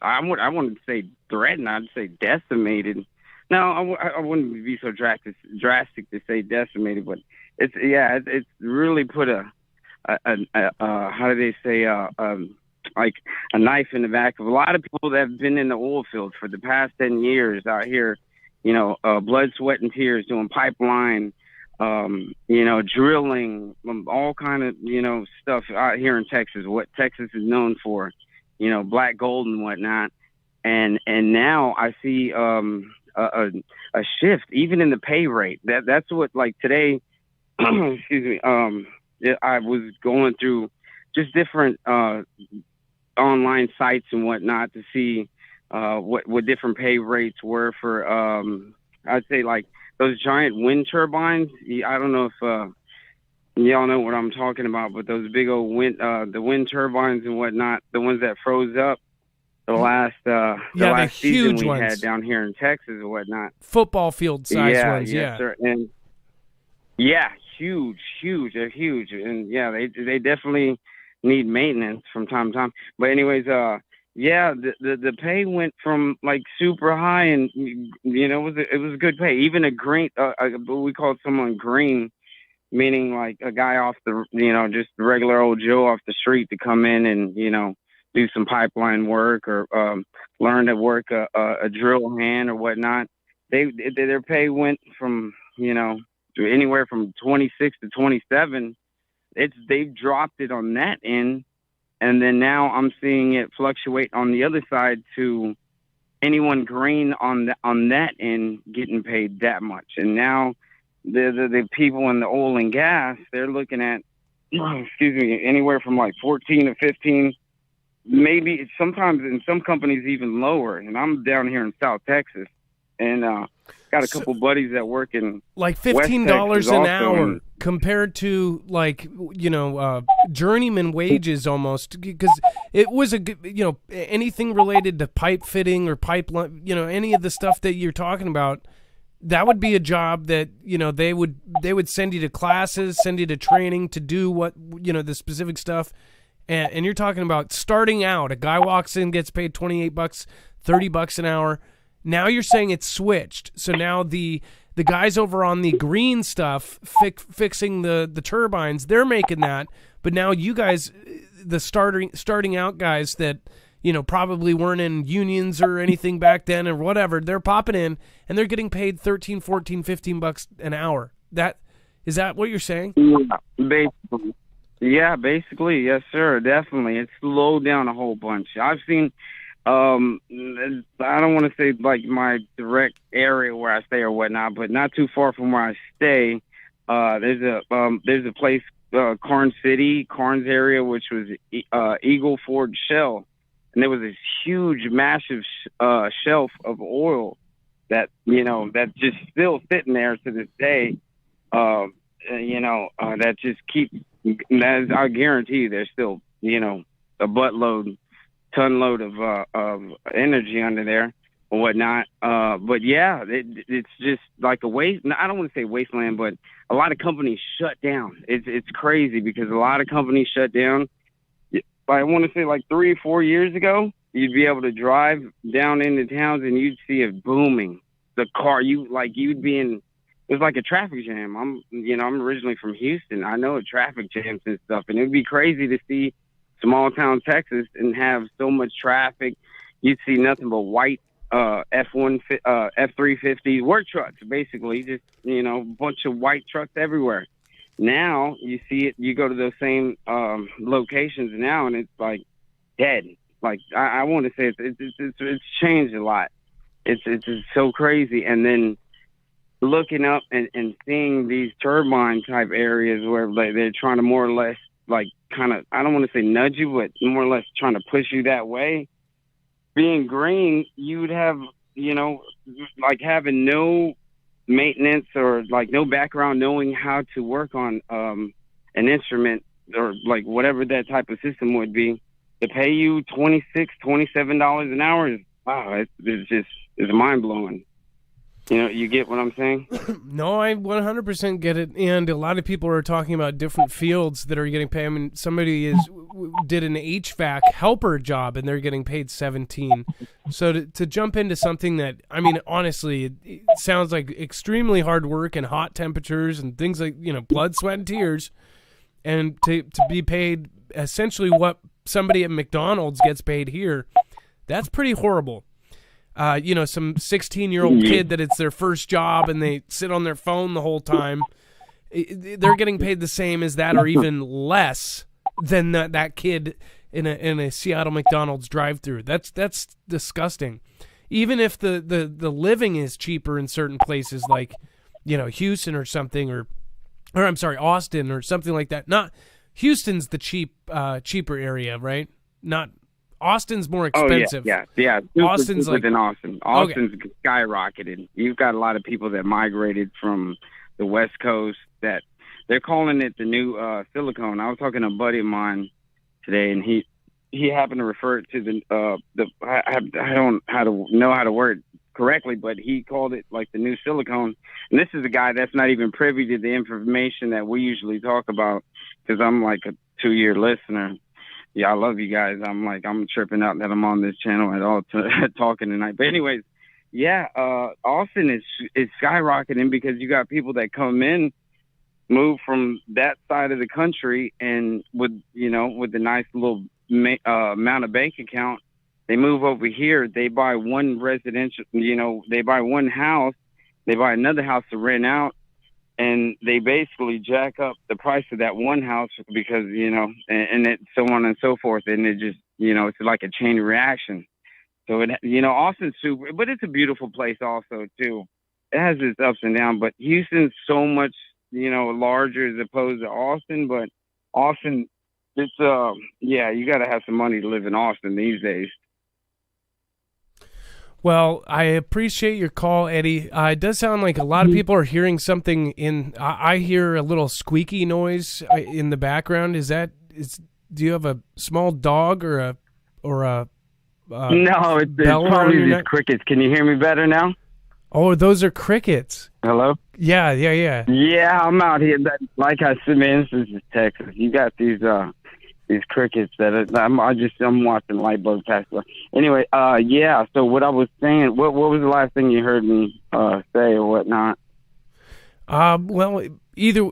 I wouldn't say threatened. I'd say decimated. No, I wouldn't be so drastic to say decimated, but it's really put a how do they say like a knife in the back of a lot of people that have been in the oil field for the past 10 years out here. Blood, sweat, and tears doing pipeline. Drilling, all kind of, stuff out here in Texas, what Texas is known for, black gold and whatnot. And now I see a shift even in the pay rate. That's what, like today, excuse me, I was going through just different online sites and whatnot to see what different pay rates were for I'd say like those giant wind turbines. I don't know if y'all know what I'm talking about, but those big old the wind turbines and whatnot, the ones that froze up the last season we had down here in Texas and whatnot. Football field size ones, yes, sir. And huge. They're huge, and they definitely need maintenance from time to time. But anyways, the pay went from like super high, and it was a good pay. Even a green, we called someone green, meaning like a guy off the, just regular old Joe off the street to come in and do some pipeline work or learn to work a drill hand or whatnot. Their pay went from anywhere from 26 to 27. They've dropped it on that end. And then now I'm seeing it fluctuate on the other side to anyone green on that end getting paid that much. And now the people in the oil and gas, they're looking at, anywhere from like 14 to 15, maybe sometimes in some companies even lower. And I'm down here in South Texas, and got a couple buddies that work in like $15 an hour compared to like journeyman wages almost, because it was a anything related to pipe fitting or pipeline, any of the stuff that you're talking about, that would be a job that they would send you to classes, send you to training to do what the specific stuff, and you're talking about starting out, a guy walks in, gets paid $28, $30 an hour. Now you're saying it's switched. So now the guys over on the green stuff, fixing the turbines, they're making that. But now you guys, the starting out guys that probably weren't in unions or anything back then or whatever, they're popping in and they're getting paid $13, $14, $15 an hour. Is that what you're saying? Yeah, basically, yes, sir, definitely. It's slowed down a whole bunch. I've seen. I don't want to say like my direct area where I stay or whatnot, but not too far from where I stay, there's a place, Carnes area, which was Eagle Ford Shell, and there was this huge, massive shelf of oil that that's just still sitting there to this day. That just keeps. I guarantee you, there's still a ton load of energy under there or whatnot. But yeah, it's just like a waste. I don't want to say wasteland, but a lot of companies shut down. It's crazy because a lot of companies shut down. I want to say like 3 or 4 years ago, you'd be able to drive down into towns and you'd see it booming. The car, you'd be in. It was like a traffic jam. I'm originally from Houston. I know traffic jams and stuff, and it'd be crazy to see small town Texas and have so much traffic. You'd see nothing but white F-350 work trucks, basically, just a bunch of white trucks everywhere. Now you see it. You go to those same locations now, and it's like dead. Like I want to say it's changed a lot. It's so crazy. And then looking up and seeing these turbine type areas where they're trying to more or less like kind of, I don't want to say nudge you, but more or less trying to push you that way. Being green, you would have, like having no maintenance or like no background knowing how to work on an instrument or like whatever that type of system would be, to pay you $27 an hour is, wow, it's mind blowing. You get what I'm saying? No, I 100% get it. And a lot of people are talking about different fields that are getting paid. I mean, somebody did an HVAC helper job and they're getting paid 17. So to jump into something that, I mean, honestly, it sounds like extremely hard work and hot temperatures and things like, blood, sweat, and tears, and to be paid essentially what somebody at McDonald's gets paid here, that's pretty horrible. Some 16-year-old kid that it's their first job and they sit on their phone the whole time, they're getting paid the same as that or even less than that kid in a Seattle McDonald's drive-thru. That's disgusting. Even if the living is cheaper in certain places like, Houston or something, or I'm sorry, Austin or something like that. Not Houston's the cheaper area, right? Not Austin's more expensive. Oh, yeah. Austin's like in Austin. Austin's skyrocketed. You've got a lot of people that migrated from the West Coast that they're calling it the new Silicon. I was talking to a buddy of mine today, and he happened to refer to the I don't know how to word it correctly, but he called it like the new Silicon. And this is a guy that's not even privy to the information that we usually talk about, because I'm like a 2-year listener. Yeah, I love you guys. I'm tripping out that I'm on this channel at all talking tonight. But anyways, Austin is skyrocketing because you got people that come in, move from that side of the country, and with the nice little amount of bank account, they move over here. They buy one residential, they buy one house, they buy another house to rent out. And they basically jack up the price of that one house because, and it so on and so forth. And it just, it's like a chain reaction. So, Austin's super, but it's a beautiful place also, too. It has its ups and downs, but Houston's so much, larger as opposed to Austin. But Austin, it's, you got to have some money to live in Austin these days. Well, I appreciate your call, Eddie. It does sound like a lot of people are hearing something I hear a little squeaky noise in the background. Do you have a small dog or a no, it's probably these crickets. Can you hear me better now? Oh, those are crickets. Hello? Yeah. Yeah, I'm out here. Like I said, man, this is Texas. You got these crickets that I'm watching light bulbs pass by. Anyway, so what I was saying, what was the last thing you heard me say or whatnot? Well, either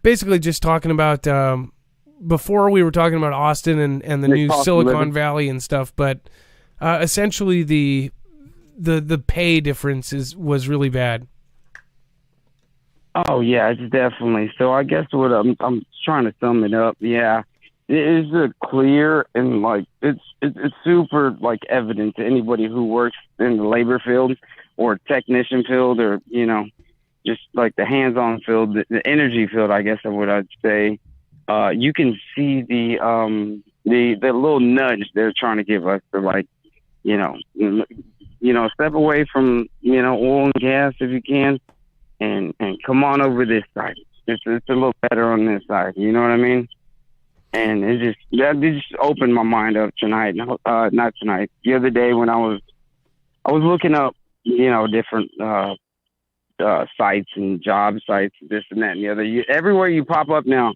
basically just talking about before we were talking about Austin and the new Silicon Valley and stuff, but essentially the pay difference was really bad. Oh yeah, it's definitely. So I guess what I'm trying to sum it up. Yeah. It is clear and it's super evident to anybody who works in the labor field or technician field or just like the hands-on field, the energy field, I guess is what I'd say. You can see the little nudge they're trying to give us to step away from oil and gas if you can, and come on over this side. It's a little better on this side. You know what I mean? And it just opened my mind up tonight. Not tonight. The other day when I was looking up, different sites and job sites, this and that and the other. Everywhere you pop up now.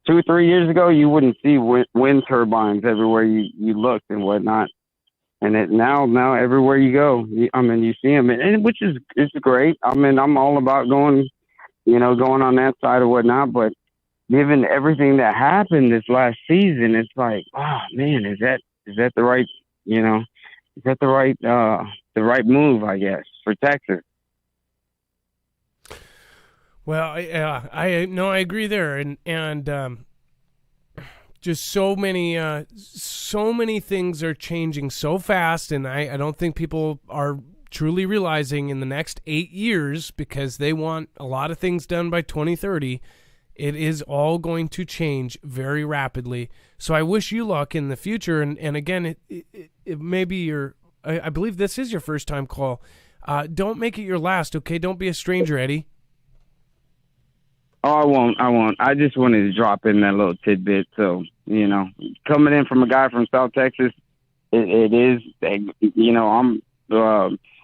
2 or 3 years ago, you wouldn't see wind turbines everywhere you looked and whatnot. And now everywhere you go, you see them, and which is great. I'm all about going on that side or whatnot, but given everything that happened this last season, it's like, oh man, is that the right, is that the right move, I guess, for Texas? Well, I agree there, and just so many things are changing so fast, and I don't think people are truly realizing in the next 8 years, because they want a lot of things done by 2030. It is all going to change very rapidly. So I wish you luck in the future. And again, it may be I believe this is your first time call. Don't make it your last, okay? Don't be a stranger, Eddie. Oh, I won't. I just wanted to drop in that little tidbit. So, coming in from a guy from South Texas, it is, I'm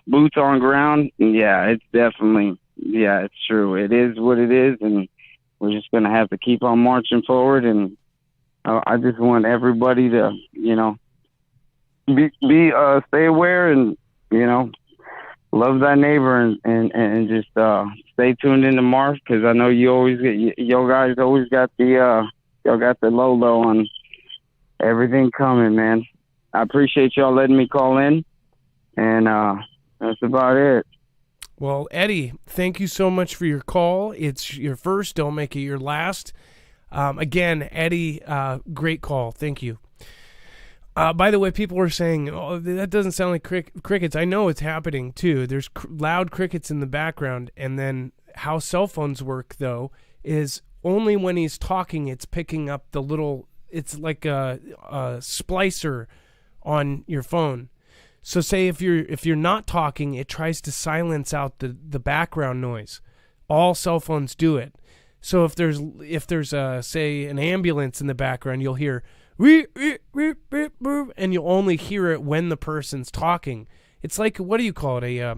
boots on ground. Yeah, it's definitely, it's true. It is what it is, and we're just going to have to keep on marching forward. And I just want everybody to, stay aware and, love thy neighbor and just stay tuned into Marf, because I know you guys always got the low on everything coming, man. I appreciate y'all letting me call in, and that's about it. Well, Eddie, thank you so much for your call. It's your first. Don't make it your last. Again, Eddie, great call. Thank you. By the way, people were saying, oh, that doesn't sound like crickets. I know it's happening, too. There's loud crickets in the background. And then how cell phones work, though, is only when he's talking, it's picking up the little, it's like a splicer on your phone. So say if you're not talking, it tries to silence out the background noise. All cell phones do it. So if there's say an ambulance in the background, you'll hear and you'll only hear it when the person's talking. It's like, what do you call it?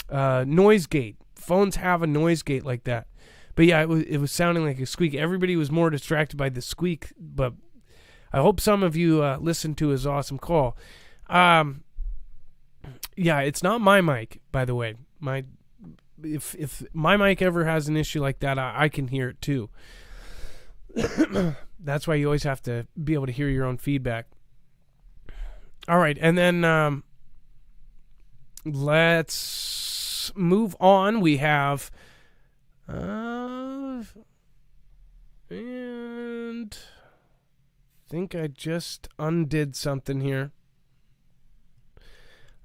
A noise gate. Phones have a noise gate like that. But yeah, it was sounding like a squeak. Everybody was more distracted by the squeak, but I hope some of you listened to his awesome call. Yeah, it's not my mic, by the way. If my mic ever has an issue like that, I can hear it too. That's why you always have to be able to hear your own feedback. All right, and then let's move on. We have and I think I just undid something here.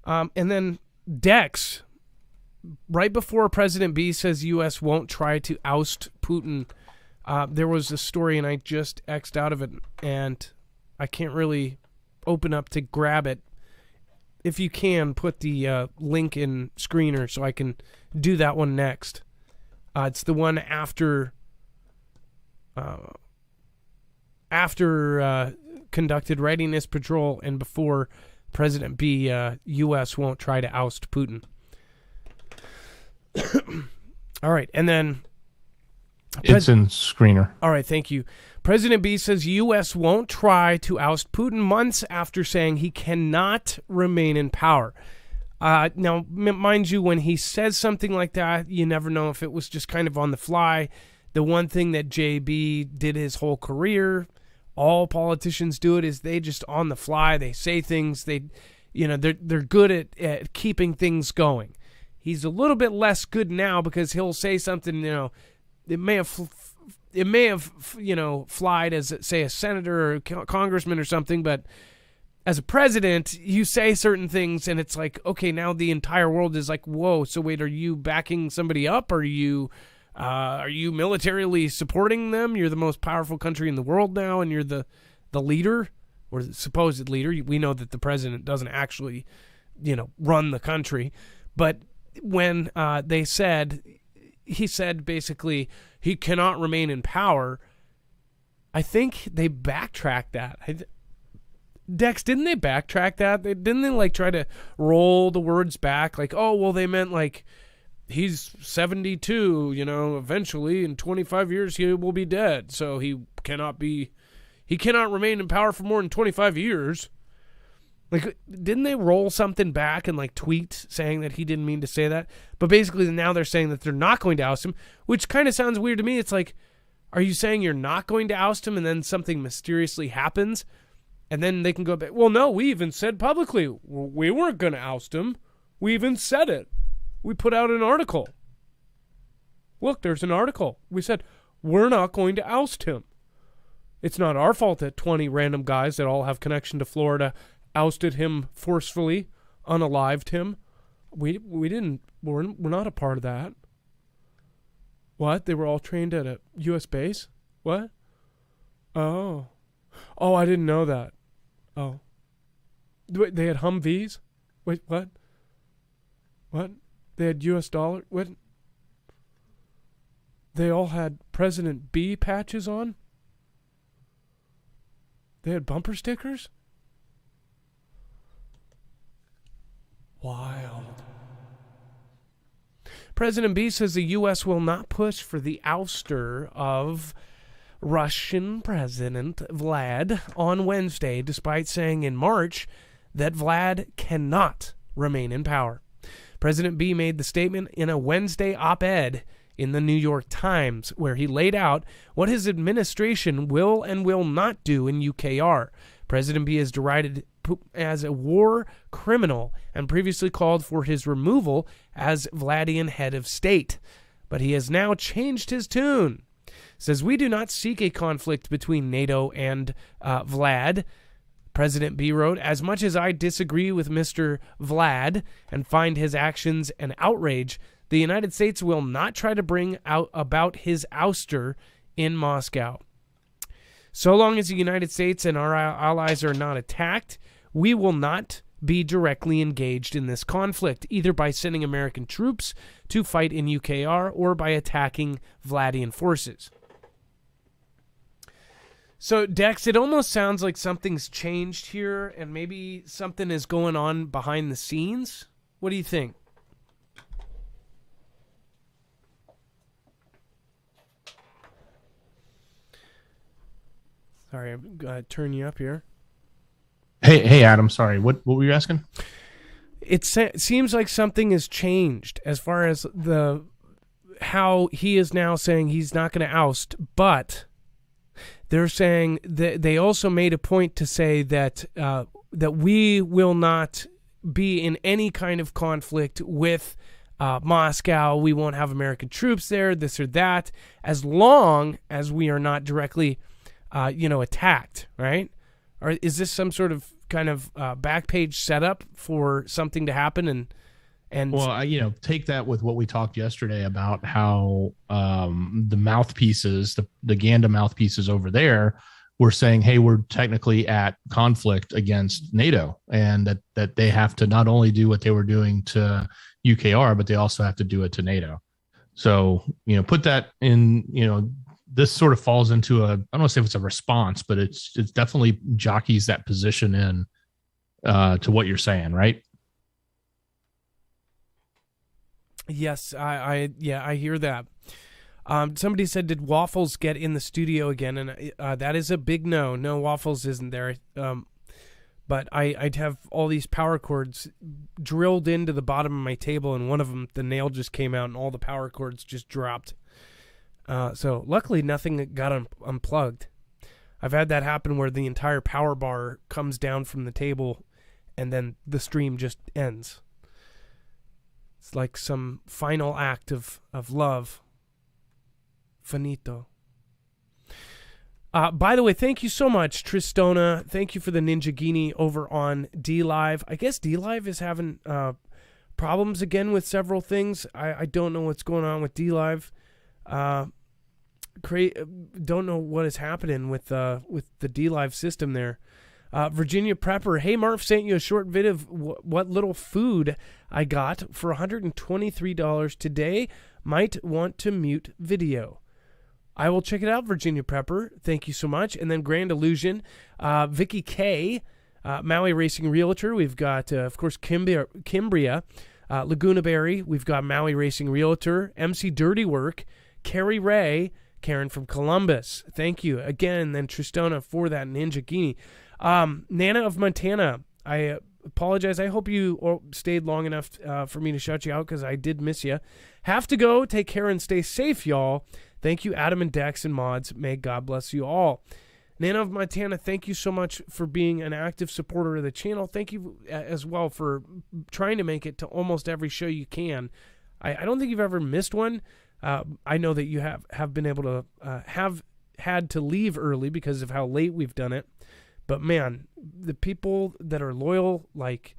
And then Dex, right before President B says U.S. won't try to oust Putin, there was a story, and I just X'd out of it, and I can't really open up to grab it. If you can, put the link in screener so I can do that one next. It's the one after conducted readiness patrol and before President B, U.S. won't try to oust Putin. All right, and then... It's in screener. All right, thank you. President B says U.S. won't try to oust Putin months after saying he cannot remain in power. Now, mind you, when he says something like that, you never know if it was just kind of on the fly. The one thing that JB did his whole career, all politicians do it, is they just on the fly, they say things, they're good at keeping things going. He's a little bit less good now because he'll say something, it may have flied as, say, a senator or congressman or something, but as a president, you say certain things, and it's like, okay, now the entire world is like, whoa, so wait, are you backing somebody up? Are you militarily supporting them? You're the most powerful country in the world now, and you're the leader, or the supposed leader. We know that the president doesn't actually, run the country. But when he said basically he cannot remain in power, I think they backtracked that. Dex, didn't they backtrack that? Didn't they try to roll the words back? Like, oh, well, they meant he's 72, eventually in 25 years he will be dead. So he cannot remain in power for more than 25 years. Didn't they roll something back and tweet saying that he didn't mean to say that? But basically now they're saying that they're not going to oust him, which kind of sounds weird to me. It's like, are you saying you're not going to oust him and then something mysteriously happens? And then they can go back, well, no, we even said publicly we weren't going to oust him. We even said it. We put out an article. Look, there's an article. We said, we're not going to oust him. It's not our fault that 20 random guys that all have connection to Florida ousted him forcefully, unalived him. We're not a part of that. What? They were all trained at a U.S. base? What? Oh. Oh, I didn't know that. Oh. Wait, they had Humvees? Wait, what? What? They had U.S. dollar? What? They all had President B patches on? They had bumper stickers? Wild. President B says the U.S. will not push for the ouster of Russian President Vlad on Wednesday, despite saying in March that Vlad cannot remain in power. President B made the statement in a Wednesday op-ed in the New York Times, where he laid out what his administration will and will not do in UKR. President B is derided as a war criminal and previously called for his removal as Vladian head of state. But he has now changed his tune. Says, we do not seek a conflict between NATO and Vlad. President B wrote, as much as I disagree with Mr. Vlad and find his actions an outrage, the United States will not try to bring out about his ouster in Moscow. So long as the United States and our allies are not attacked, we will not be directly engaged in this conflict, either by sending American troops to fight in UKR or by attacking Vladian forces. So, Dex, it almost sounds like something's changed here and maybe something is going on behind the scenes. What do you think? Sorry, I'm going to turn you up here. Hey, Adam. Sorry, what were you asking? It seems like something has changed as far as how he is now saying he's not going to oust, but they're saying that they also made a point to say that that we will not be in any kind of conflict with Moscow. We won't have American troops there, this or that, as long as we are not directly attacked, right? Or is this some sort of kind of back page setup for something to happen? And well, take that with what we talked yesterday about how the mouthpieces, the Ganda mouthpieces over there, were saying, hey, we're technically at conflict against NATO, and that they have to not only do what they were doing to UKR, but they also have to do it to NATO. So, put that in, this sort of falls into I don't want to say if it's a response, but it's definitely jockeys that position in to what you're saying, right? Yes, I hear that. Somebody said, did Waffles get in the studio again? And that is a big no. No, Waffles isn't there. But I'd have all these power cords drilled into the bottom of my table, and one of them, the nail just came out, and all the power cords just dropped. So luckily nothing got unplugged. I've had that happen where the entire power bar comes down from the table and then the stream just ends. It's like some final act of love. Finito. By the way, thank you so much, Tristona. Thank you for the Ninja Genie over on DLive. I guess DLive is having problems again with several things. I don't know what's going on with DLive. Don't know what is happening with the DLive system there. Virginia Prepper, hey, Marf sent you a short vid of what little food I got for $123 today. Might want to mute video. I will check it out, Virginia Prepper. Thank you so much. And then Grand Illusion, Vicky K, Maui Racing Realtor. We've got, of course, Kimbria, Laguna Berry. We've got Maui Racing Realtor, MC Dirty Work, Carrie Ray, Karen from Columbus. Thank you again. And then Tristona for that Ninja Genie. Nana of Montana, I apologize. I hope you stayed long enough for me to shut you out because I did miss you. Have to go. Take care and stay safe, y'all. Thank you, Adam and Dex and Mods. May God bless you all. Nana of Montana, thank you so much for being an active supporter of the channel. Thank you as well for trying to make it to almost every show you can. I don't think you've ever missed one. I know that you have been able to have had to leave early because of how late we've done it. But man, the people that are loyal, like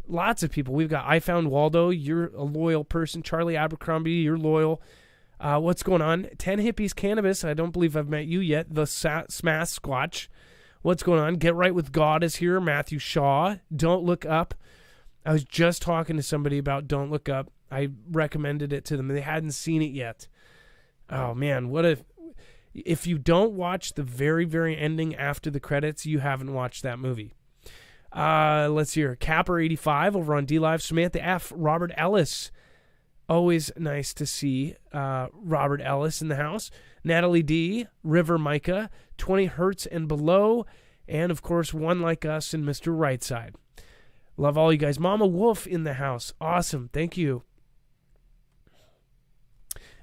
lots of people. We've got I Found Waldo. You're a loyal person. Charlie Abercrombie, you're loyal. What's going on? 10 Hippies Cannabis. I don't believe I've met you yet. The Smash Squatch. What's going on? Get Right with God is here. Matthew Shaw. Don't Look Up. I was just talking to somebody about Don't Look Up. I recommended it to them. They hadn't seen it yet. Oh, man. If you don't watch the very, very ending after the credits, you haven't watched that movie. Let's hear. Capper85 over on DLive. Samantha F. Robert Ellis. Always nice to see Robert Ellis in the house. Natalie D. River Micah. 20 Hertz and Below. And, of course, One Like Us and Mr. Rightside. Love all you guys. Mama Wolf in the house. Awesome. Thank you.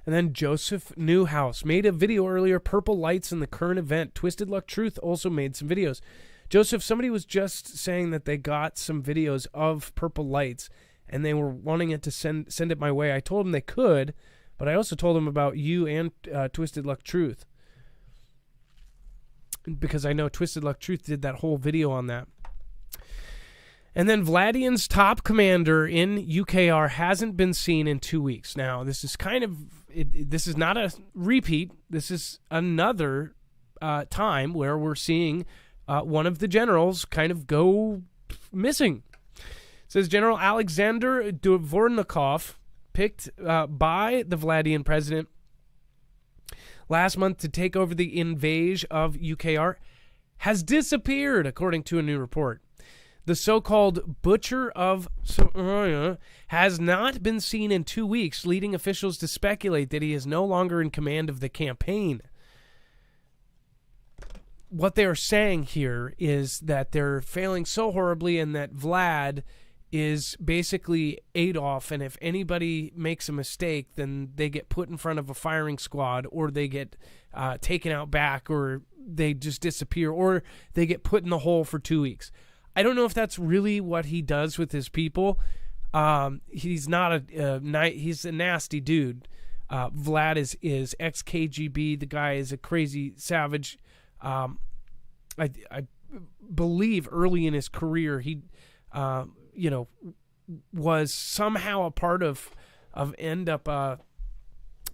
And then Joseph Newhouse made a video earlier. Purple lights in the current event. Twisted Luck Truth also made some videos. Joseph, somebody was just saying that they got some videos of purple lights and they were wanting it to send it my way. I told them they could, but I also told them about you and Twisted Luck Truth, because I know Twisted Luck Truth did that whole video on that. And then Vladian's top commander in UKR hasn't been seen in 2 weeks. Now, this is this is not a repeat. This is another time where we're seeing one of the generals kind of go missing. It says General Alexander Dvornikov, picked by the Vladian president last month to take over the invasion of UKR, has disappeared, according to a new report. The so-called Butcher of Soria has not been seen in 2 weeks, leading officials to speculate that he is no longer in command of the campaign. What they are saying here is that they're failing so horribly and that Vlad is basically Adolf, and if anybody makes a mistake, then they get put in front of a firing squad, or they get taken out back, or they just disappear, or they get put in the hole for 2 weeks. I don't know if that's really what he does with his people. He's not he's a nasty dude. Vlad is ex-KGB. The guy is a crazy savage. I believe early in his career he, was somehow a part of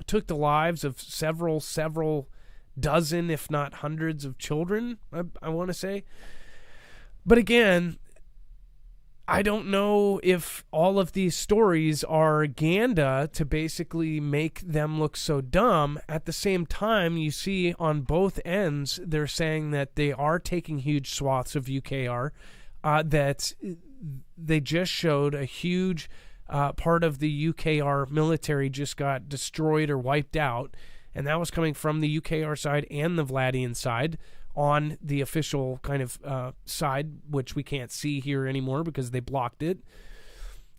took the lives of several dozen, if not hundreds, of children. I want to say. But again, I don't know if all of these stories are Ganda to basically make them look so dumb. At the same time, you see on both ends, they're saying that they are taking huge swaths of UKR, that they just showed a huge part of the UKR military just got destroyed or wiped out, and that was coming from the UKR side and the Vladian side. On the official kind of side, which we can't see here anymore because they blocked it.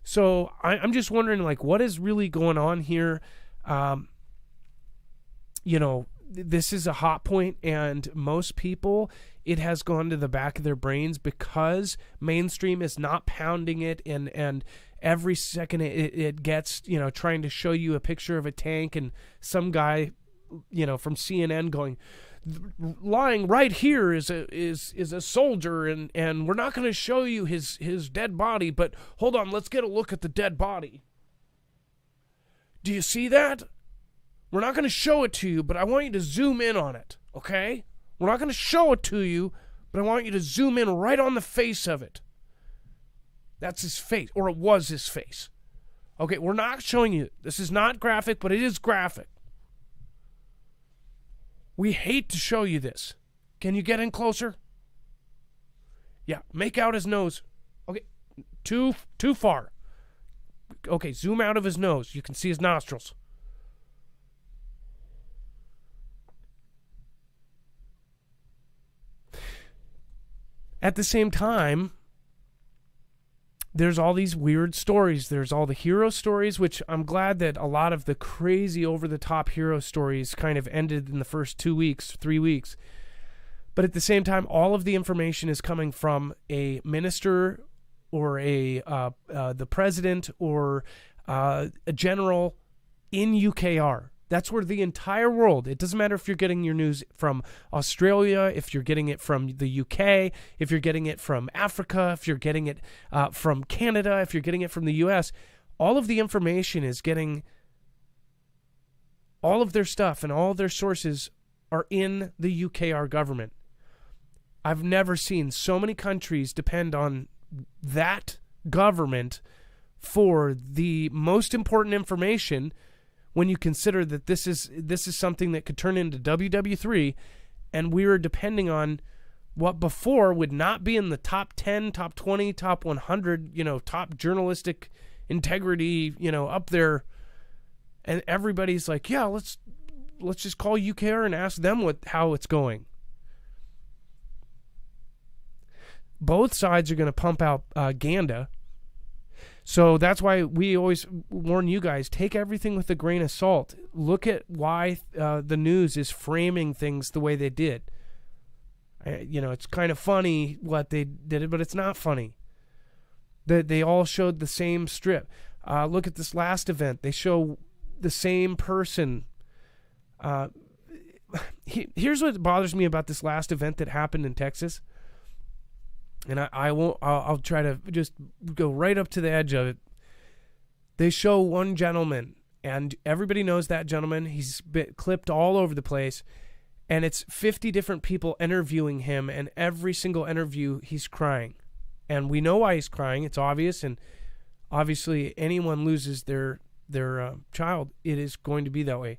So I'm just wondering, what is really going on here? This is a hot point, and most people, it has gone to the back of their brains because mainstream is not pounding it, and every second it gets, trying to show you a picture of a tank and some guy, from CNN going, lying right here is a soldier, and we're not going to show you his dead body, but hold on, let's get a look at the dead body. Do you see that? We're not going to show it to you, but I want you to zoom in on it, okay? We're not going to show it to you, but I want you to zoom in right on the face of it. That's his face, or it was his face. Okay, we're not showing you. This is not graphic, but it is graphic. We hate to show you this. Can you get in closer? Yeah, make out his nose. Okay, too far. Okay, zoom out of his nose. You can see his nostrils. At the same time, there's all these weird stories. There's all the hero stories, which I'm glad that a lot of the crazy over-the-top hero stories kind of ended in the first 2 weeks, 3 weeks. But at the same time, all of the information is coming from a minister or the president or a general in UKR. That's where the entire world, it doesn't matter if you're getting your news from Australia, if you're getting it from the UK, if you're getting it from Africa, if you're getting it from Canada, if you're getting it from the US, all of the information is getting All of their stuff and all of their sources are in the UKR government. I've never seen so many countries depend on that government for the most important information, when you consider that this is something that could turn into WW3, and we were depending on what before would not be in the top 10, top 20, top 100, top journalistic integrity, up there. And everybody's like, yeah, let's just call UKR and ask them how it's going. Both sides are going to pump out Ganda. So that's why we always warn you guys, take everything with a grain of salt. Look at why the news is framing things the way they did. It's kind of funny what they did, but it's not funny. They all showed the same strip. Look at this last event. They show the same person. Here's what bothers me about this last event that happened in Texas. And I'll try to just go right up to the edge of it. They show one gentleman, and everybody knows that gentleman. He's been clipped all over the place, and it's 50 different people interviewing him, and every single interview he's crying. And we know why he's crying. It's obvious, and obviously anyone loses their child, it is going to be that way.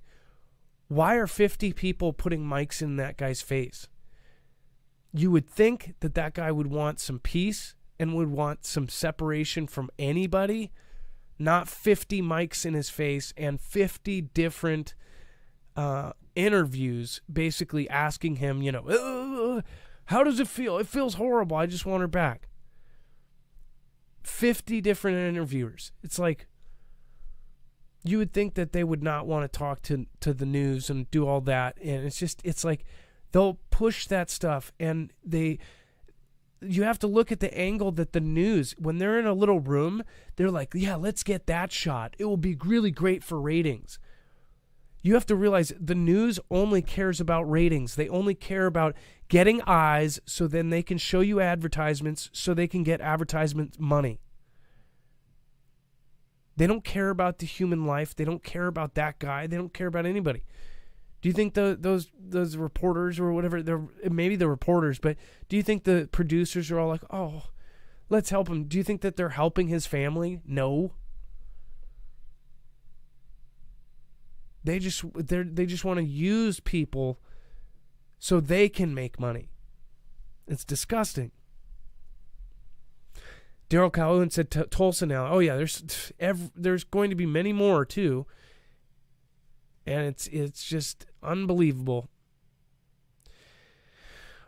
Why are 50 people putting mics in that guy's face? You would think that guy would want some peace and would want some separation from anybody, not 50 mics in his face and 50 different interviews basically asking him, how does it feel? It feels horrible. I just want her back. 50 different interviewers. It's like, you would think that they would not want to talk to the news and do all that. And it's like, they'll push that stuff, and you have to look at the angle that the news, when they're in a little room, they're like, yeah, let's get that shot. It will be really great for ratings. You have to realize the news only cares about ratings. They only care about getting eyes, so then they can show you advertisements, so they can get advertisement money. They don't care about the human life. They don't care about that guy. They don't care about anybody. Do you think those reporters or whatever, maybe the reporters, but do you think the producers are all like, oh, let's help him? Do you think that they're helping his family? No. They just want to use people so they can make money. It's disgusting. Daryl Calhoun said Tulsa now. Oh yeah, there's going to be many more too. And it's just unbelievable.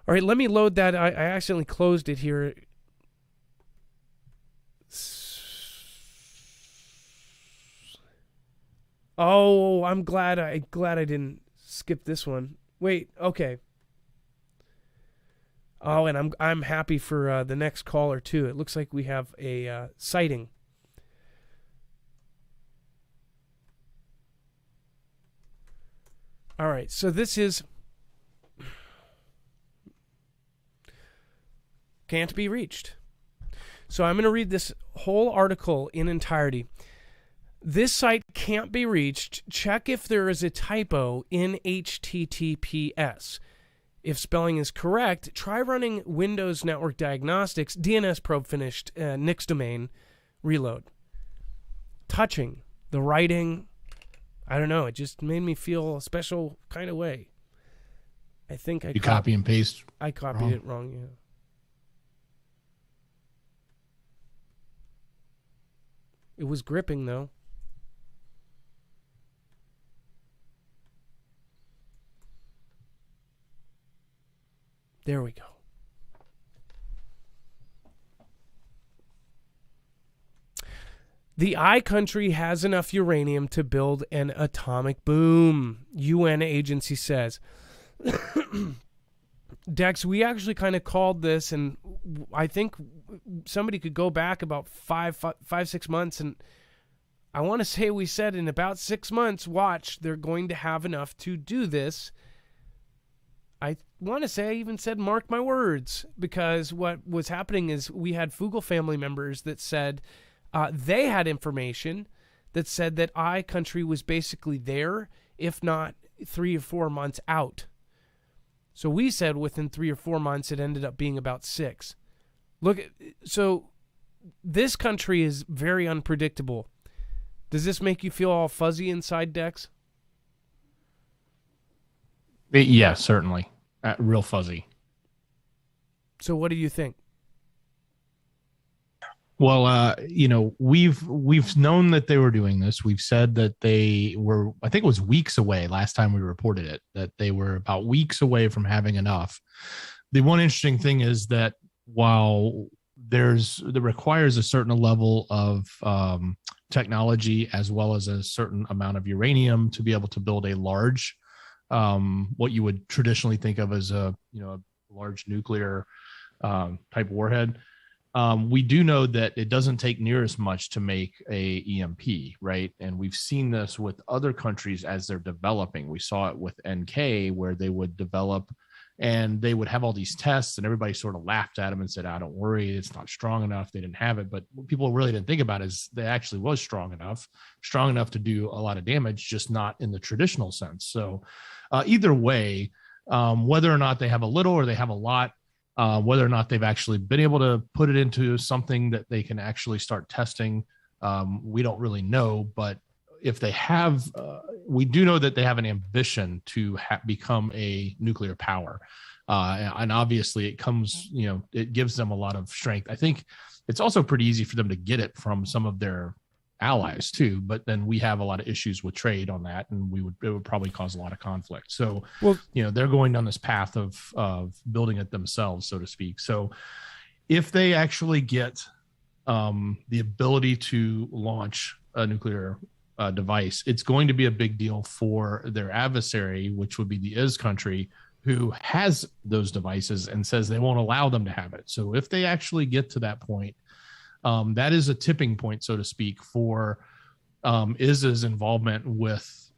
All right, let me load that. I accidentally closed it here. Oh, I'm glad I didn't skip this one. Wait, okay. Oh, and I'm happy for the next caller too. It looks like we have a sighting. All right, so this is can't be reached. So I'm going to read this whole article in entirety. This site can't be reached. Check if there is a typo in HTTPS. If spelling is correct, try running Windows Network Diagnostics, DNS probe finished, Nix domain, reload. Touching, the writing, I don't know. It just made me feel a special kind of way. I think you copy and paste. I copied it wrong. Yeah. It was gripping though. There we go. The I country has enough uranium to build an atomic boom, UN agency says. Dex, we actually kind of called this, and I think somebody could go back about 6 months, and I want to say we said in about 6 months, watch, they're going to have enough to do this. I want to say I even said mark my words, because what was happening is we had Fugel family members that said they had information that said that I country was basically there if not 3 or 4 months out. So we said within 3 or 4 months, it ended up being about 6. So this country is very unpredictable. Does this make you feel all fuzzy inside, Dex? Yeah, certainly. Real fuzzy. So what do you think? Well, we've known that they were doing this. We've said that they were, I think it was weeks away last time we reported it, that they were about weeks away from having enough. The one interesting thing is that while that requires a certain level of technology as well as a certain amount of uranium to be able to build a large, what you would traditionally think of as a large nuclear type warhead. We do know that it doesn't take near as much to make a EMP, right? And we've seen this with other countries as they're developing. We saw it with NK, where they would develop and they would have all these tests, and everybody sort of laughed at them and said, don't worry, it's not strong enough. They didn't have it. But what people really didn't think about is they actually was strong enough to do a lot of damage, just not in the traditional sense. So either way, whether or not they have a little or they have a lot, whether or not they've actually been able to put it into something that they can actually start testing, we don't really know. But if they have, we do know that they have an ambition to become a nuclear power. And obviously it comes, it gives them a lot of strength. I think it's also pretty easy for them to get it from some of their allies too, but then we have a lot of issues with trade on that, and it would probably cause a lot of conflict. So, they're going down this path of building it themselves, so to speak. So if they actually get the ability to launch a nuclear device, it's going to be a big deal for their adversary, which would be the IS country, who has those devices and says they won't allow them to have it. So if they actually get to that point, that is a tipping point, so to speak, for IS's involvement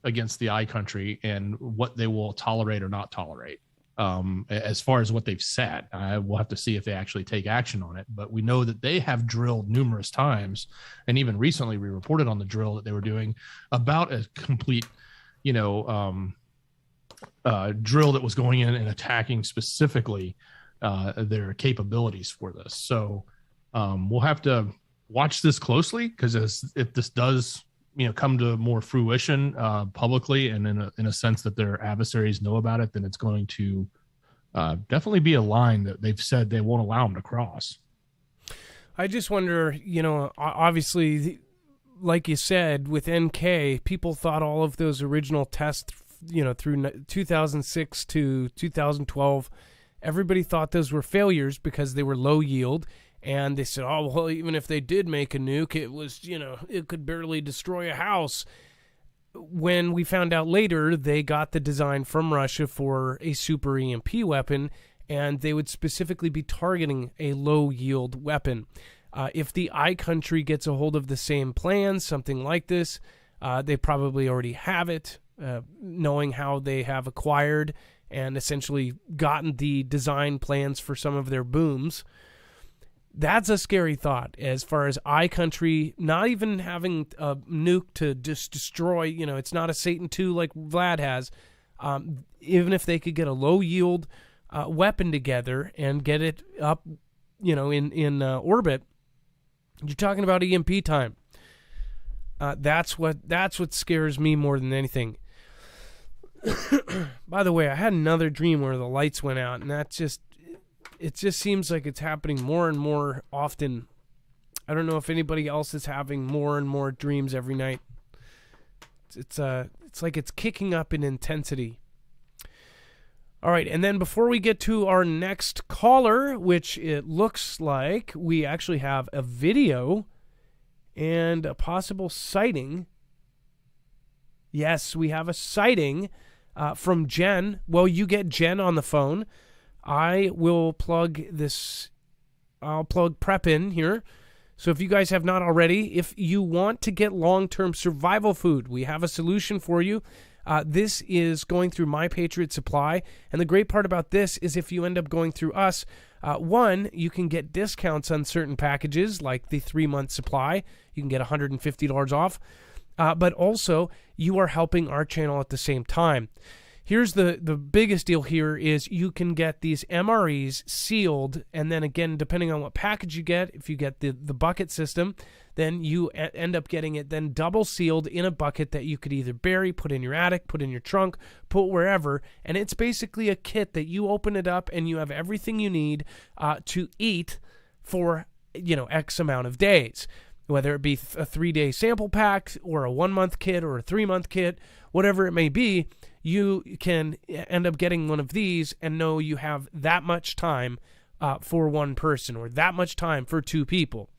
against the I country and what they will tolerate or not tolerate. As far as what they've said, we'll have to see if they actually take action on it. But we know that they have drilled numerous times, and even recently we reported on the drill that they were doing about a complete, drill that was going in and attacking specifically their capabilities for this. So we'll have to watch this closely, because if this does come to more fruition publicly and in a sense that their adversaries know about it, then it's going to definitely be a line that they've said they won't allow them to cross. I just wonder, obviously, like you said, with NK, people thought all of those original tests, through 2006 to 2012, everybody thought those were failures because they were low yield. And they said, oh, well, even if they did make a nuke, it was, it could barely destroy a house. When we found out later, they got the design from Russia for a super EMP weapon, and they would specifically be targeting a low-yield weapon. If the I country gets a hold of the same plans, something like this, they probably already have it, knowing how they have acquired and essentially gotten the design plans for some of their booms. That's a scary thought as far as I country not even having a nuke to just destroy, it's not a Satan II like Vlad has. Even if they could get a low yield weapon together and get it up, in orbit, you're talking about EMP time. That's what scares me more than anything. By the way, I had another dream where the lights went out, and it just seems like it's happening more and more often. I don't know if anybody else is having more and more dreams every night. It's like it's kicking up in intensity. All right, and then before we get to our next caller, which it looks like we actually have a video and a possible sighting. Yes, we have a sighting from Jen. Well, you get Jen on the phone. I will plug this. I'll plug prep in here. So if you guys have not already, if you want to get long-term survival food, we have a solution for you. This is going through My Patriot Supply. And the great part about this is if you end up going through us, one, you can get discounts on certain packages, like the 3-month supply. You can get $150 off. but also you are helping our channel at the same time. Here's the biggest deal here is you can get these MREs sealed, and then again, depending on what package you get, if you get the bucket system, then you end up getting it then double sealed in a bucket that you could either bury, put in your attic, put in your trunk, put wherever, and it's basically a kit that you open it up and you have everything you need to eat for, X amount of days. Whether it be a 3-day sample pack or a 1-month kit or a 3-month kit, whatever it may be, you can end up getting one of these and know you have that much time for one person or that much time for 2 people.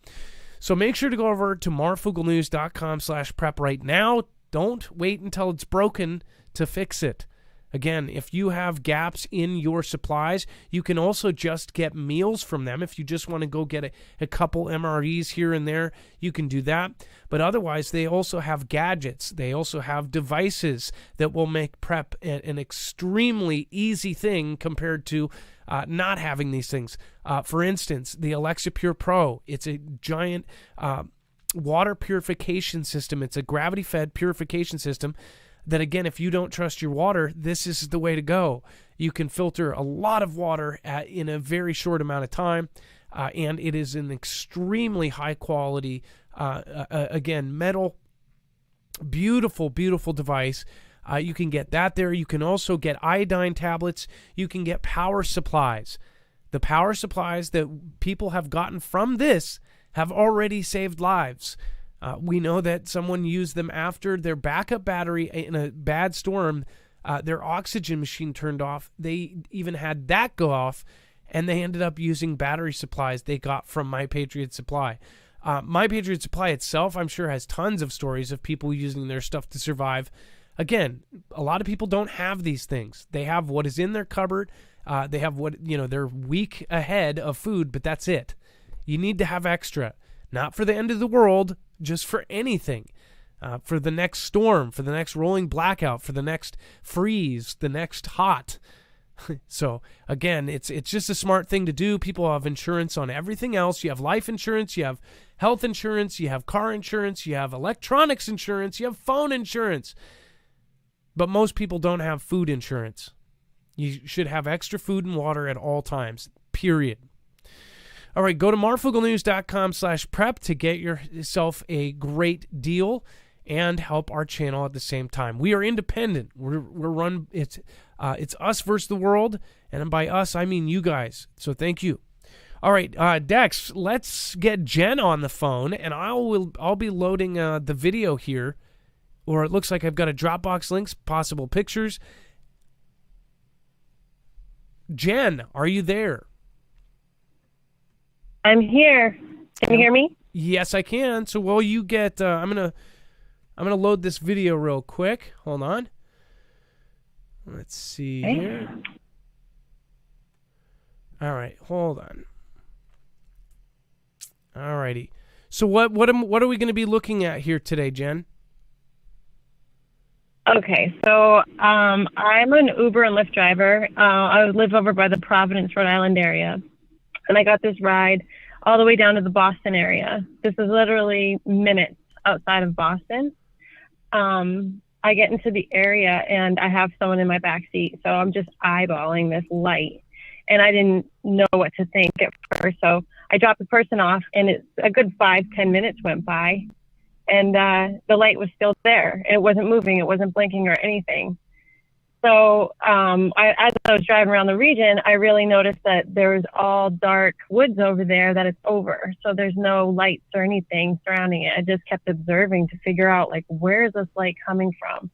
So make sure to go over to marfooglenews.com/prep right now. Don't wait until it's broken to fix it. Again, if you have gaps in your supplies, you can also just get meals from them. If you just want to go get a couple MREs here and there, you can do that. But otherwise, they also have gadgets. They also have devices that will make prep an extremely easy thing compared to not having these things. For instance, the Alexa Pure Pro, it's a giant water purification system. It's a gravity-fed purification system that, again, if you don't trust your water, this is the way to go. You can filter a lot of water in a very short amount of time, and it is an extremely high quality, again, metal, beautiful, beautiful device. You can get that there. You can also get iodine tablets. You can get power supplies. The power supplies that people have gotten from this have already saved lives. We know that someone used them after their backup battery in a bad storm. Their oxygen machine turned off. They even had that go off, and they ended up using battery supplies they got from My Patriot Supply. My Patriot Supply itself, I'm sure, has tons of stories of people using their stuff to survive. Again, a lot of people don't have these things. They have what is in their cupboard. They have what, they're week ahead of food, but that's it. You need to have extra. Not for the end of the world, just for anything. For the next storm, for the next rolling blackout, for the next freeze, the next hot. So, again, it's just a smart thing to do. People have insurance on everything else. You have life insurance, you have health insurance, you have car insurance, you have electronics insurance, you have phone insurance. But most people don't have food insurance. You should have extra food and water at all times, period. All right, go to marfooglenews.com/prep to get yourself a great deal and help our channel at the same time. We are independent. We're run. It's us versus the world, and by us I mean you guys. So thank you. All right, Dex, let's get Jen on the phone, and I'll be loading the video here, or it looks like I've got a Dropbox links, possible pictures. Jen, are you there? I'm here. Can you hear me? Yes, I can. So while you get, I'm gonna load this video real quick. Hold on. Let's see here. All right, hold on. All righty. So what are we going to be looking at here today, Jen? Okay, so I'm an Uber and Lyft driver. I live over by the Providence, Rhode Island area. And I got this ride all the way down to the Boston area. This is literally minutes outside of Boston. I get into the area and I have someone in my back seat. So I'm just eyeballing this light. And I didn't know what to think at first. So I dropped the person off and it's a good 5-10 minutes went by. And the light was still there. It wasn't moving. It wasn't blinking or anything. So as I was driving around the region, I really noticed that there was all dark woods over there that it's over. So there's no lights or anything surrounding it. I just kept observing to figure out, like, where is this light coming from?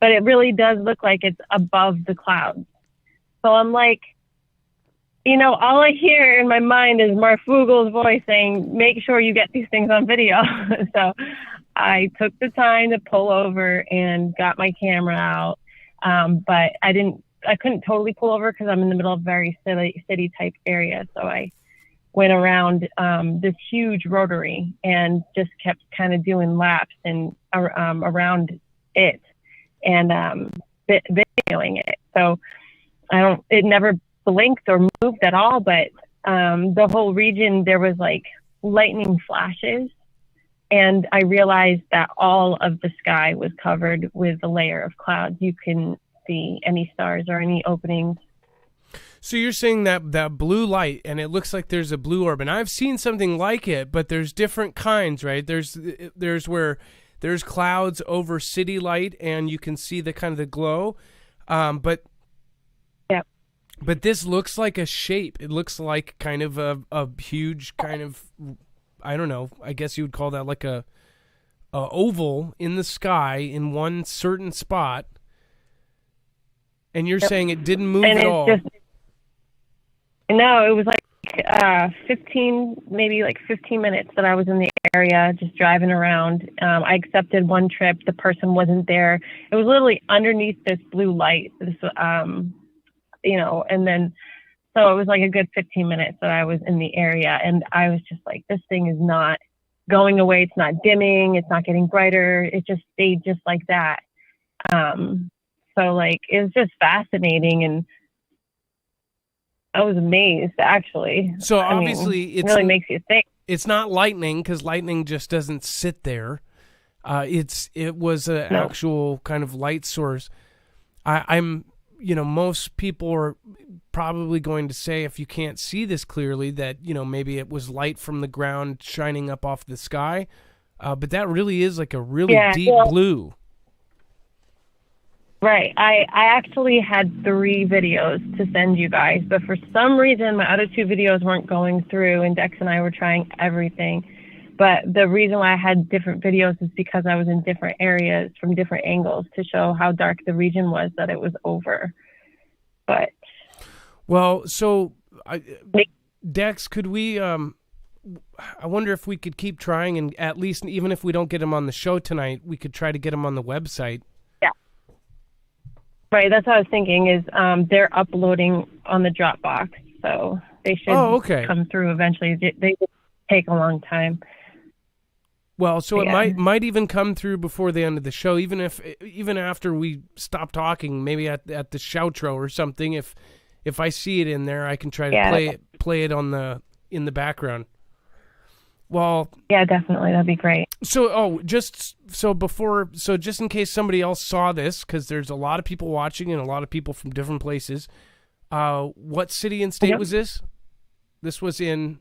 But it really does look like it's above the clouds. So I'm like, all I hear in my mind is Marfoogle's voice saying, make sure you get these things on video. So I took the time to pull over and got my camera out. But I couldn't totally pull over because I'm in the middle of a very city type area. So I went around this huge rotary and just kept kind of doing laps and around it and videoing it. So it never blinked or moved at all, but the whole region, there was like lightning flashes And I realized that all of the sky was covered with a layer of clouds. You couldn't see any stars or any openings. So you're saying that blue light, and it looks like there's a blue orb, and I've seen something like it, but there's different kinds, right? There's where there's clouds over city light, and you can see the kind of the glow, but this looks like a shape. It looks like kind of a huge kind of, I don't know, I guess you would call that like a oval in the sky in one certain spot, and you're saying it didn't move at all. No, it was like 15 minutes that I was in the area just driving around. I accepted one trip. The person wasn't there. It was literally underneath this blue light, and then so it was like a good 15 minutes that I was in the area, and I was just like, this thing is not going away. It's not dimming. It's not getting brighter. It just stayed just like that. So like, it was just fascinating, and I was amazed, actually. So obviously, it really makes you think. It's not lightning, because lightning just doesn't sit there. It was an actual kind of light source. I'm most people are probably going to say, if you can't see this clearly, that maybe it was light from the ground shining up off the sky. But that really is like a really deep blue. Right. I actually had 3 videos to send you guys, but for some reason my other 2 videos weren't going through, and Dex and I were trying everything. But the reason why I had different videos is because I was in different areas from different angles to show how dark the region was that it was over. But Dex, could we I wonder if we could keep trying, and at least even if we don't get him on the show tonight, we could try to get him on the website. Right, that's what I was thinking, is they're uploading on the Dropbox, so they should come through eventually. They take a long time. Well, so it might even come through before the end of the show, even after we stop talking, maybe at the shoutro or something. If I see it in there, I can try to play it in the background. Well, yeah, definitely, that'd be great. So, just in case somebody else saw this, because there's a lot of people watching and a lot of people from different places. What city and state was this? This was in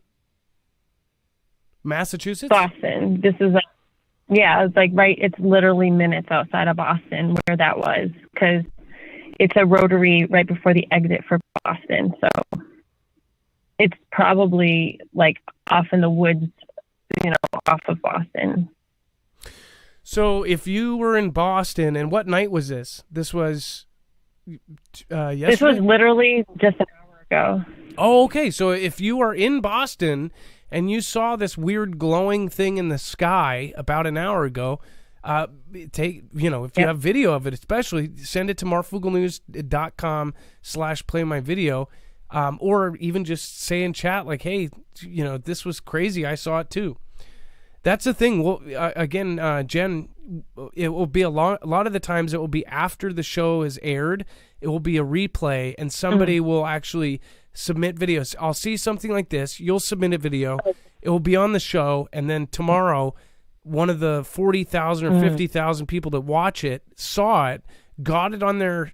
Massachusetts? Boston. This is it's like it's literally minutes outside of Boston where that was, because it's a rotary right before the exit for Boston. So it's probably like off in the woods, off of Boston. So if you were in Boston, and what night was this? This was yesterday? This was literally just an hour ago. Oh, okay. So if you are in Boston and you saw this weird glowing thing in the sky about an hour ago, if you have video of it, especially, send it to marfooglenews.com/playmyvideo, or even just say in chat, like, hey, this was crazy. I saw it too. That's the thing. Well, again, Jen, it will be a lot of the times it will be after the show is aired. It will be a replay, and somebody will actually submit videos. I'll see something like this. You'll submit a video. It will be on the show, and then tomorrow, one of the 40,000 or 50,000 people that watch it saw it, got it on their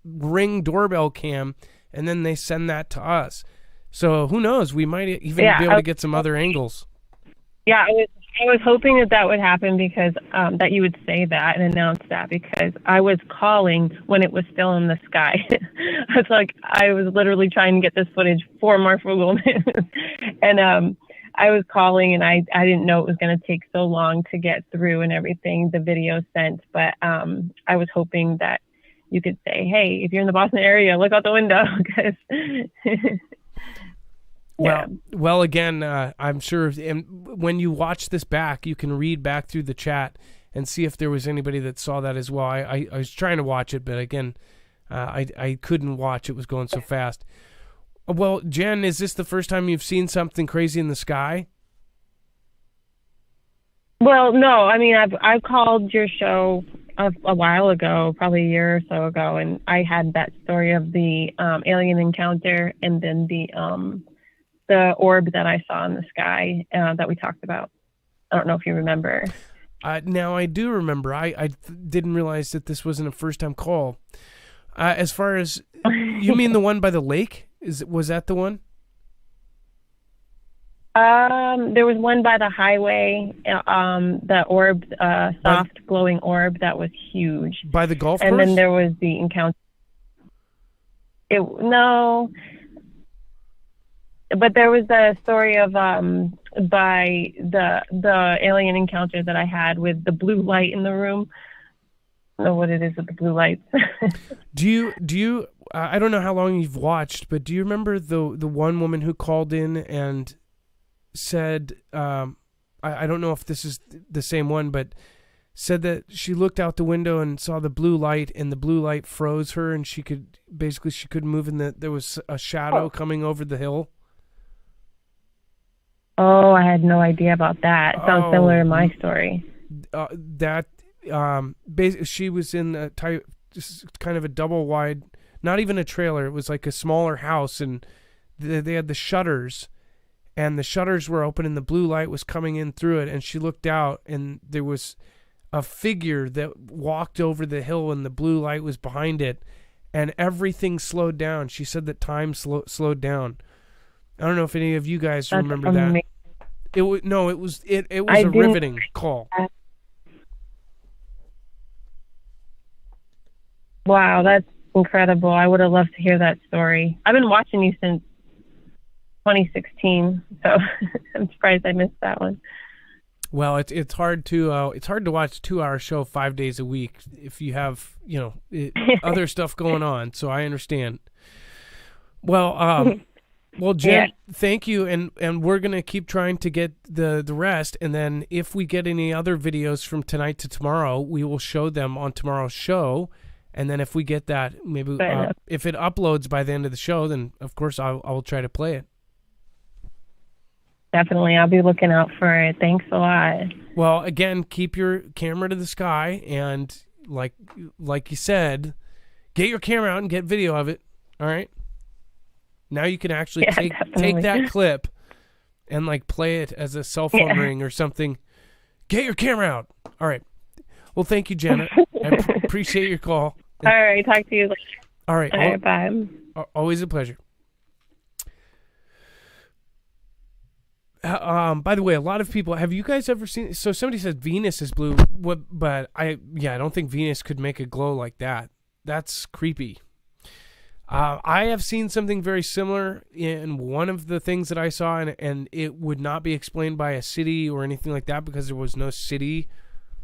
Ring doorbell cam, and then they send that to us. So who knows? We might even be able to get some other angles. Yeah, I was hoping that would happen, because that you would say that and announce that, because I was calling when it was still in the sky. I was literally trying to get this footage for Marfoogle News. And I was calling, and I didn't know it was going to take so long to get through and everything, the video sent. But I was hoping that you could say, hey, if you're in the Boston area, look out the window. Well, again, I'm sure when you watch this back, you can read back through the chat and see if there was anybody that saw that as well. I was trying to watch it, but again, I couldn't watch. It was going so fast. Well, Jen, is this the first time you've seen something crazy in the sky? Well, no. I mean, I've called your show a while ago, probably a year or so ago, and I had that story of the alien encounter, and then the orb that I saw in the sky that we talked about. I don't know if you remember. Now I do remember. I didn't realize that this wasn't a first-time call. As far as, you mean the one by the lake? Was that the one? There was one by the highway, the orb, soft glowing orb that was huge. By the golf course? And then there was the encounter. No, but there was the story of by the alien encounter that I had with the blue light in the room. I don't know what it is with the blue lights. Do you? I don't know how long you've watched, but do you remember the one woman who called in and said, I don't know if this is the same one, but said that she looked out the window and saw the blue light, and the blue light froze her, and she couldn't move, and there was a shadow coming over the hill. Oh, I had no idea about that. It sounds similar to my story. She was in a type, just kind of a double wide, not even a trailer. It was like a smaller house, and they had the shutters, and the shutters were open, and the blue light was coming in through it, and she looked out, and there was a figure that walked over the hill, and the blue light was behind it, and everything slowed down. She said that time slowed down. I don't know if any of you guys remember that. It was a riveting call. Wow, that's incredible. I would have loved to hear that story. I've been watching you since 2016, so I'm surprised I missed that one. Well, it's hard to watch a 2-hour show 5 days a week if you have other stuff going on. So I understand. Well, Jen, thank you, and we're gonna keep trying to get the rest, and then if we get any other videos from tonight to tomorrow, we will show them on tomorrow's show. And then if we get that, maybe if it uploads by the end of the show, then of course I will try to play it. Definitely, I'll be looking out for it. Thanks a lot. Well, again, keep your camera to the sky, and like you said, get your camera out and get video of it. All right. Now you can actually take that clip and like play it as a cell phone ring or something. Get your camera out. All right. Well, thank you, Janet. I appreciate your call. All right. Talk to you later. All right. All right. Bye. Always a pleasure. By the way, a lot of people, have you guys ever seen, so somebody says Venus is blue, but I don't think Venus could make a glow like that. That's creepy. I have seen something very similar in one of the things that I saw, and it would not be explained by a city or anything like that because there was no city.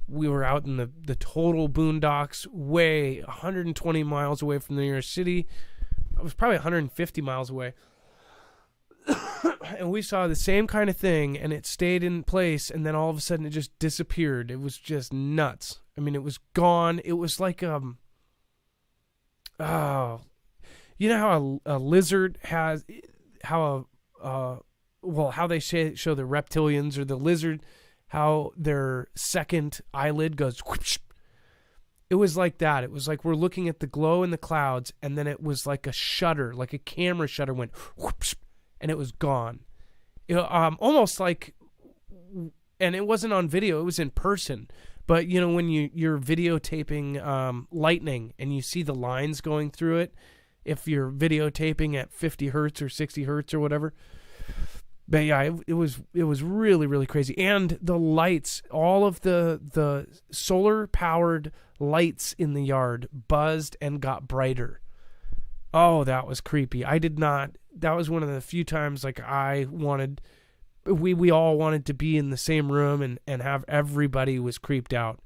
We were out in the total boondocks, way 120 miles away from the nearest city. I was probably 150 miles away. And we saw the same kind of thing, and it stayed in place, and then all of a sudden it just disappeared. It was just nuts. I mean, it was gone. It was like you know how a lizard has how they show the reptilians or the lizard, how their second eyelid goes whoosh. It was like that. It was like we're looking at the glow in the clouds, and then it was like a shutter, like a camera shutter went whoosh, and it was gone. Almost like, and it wasn't on video, it was in person. But you know, when you're videotaping lightning and you see the lines going through it, if you're videotaping at 50 hertz or 60 hertz or whatever. But yeah, it was really, really crazy. And the lights, all of the solar powered lights in the yard buzzed and got brighter. Oh, that was creepy. That was one of the few times like we all wanted to be in the same room and have everybody was creeped out.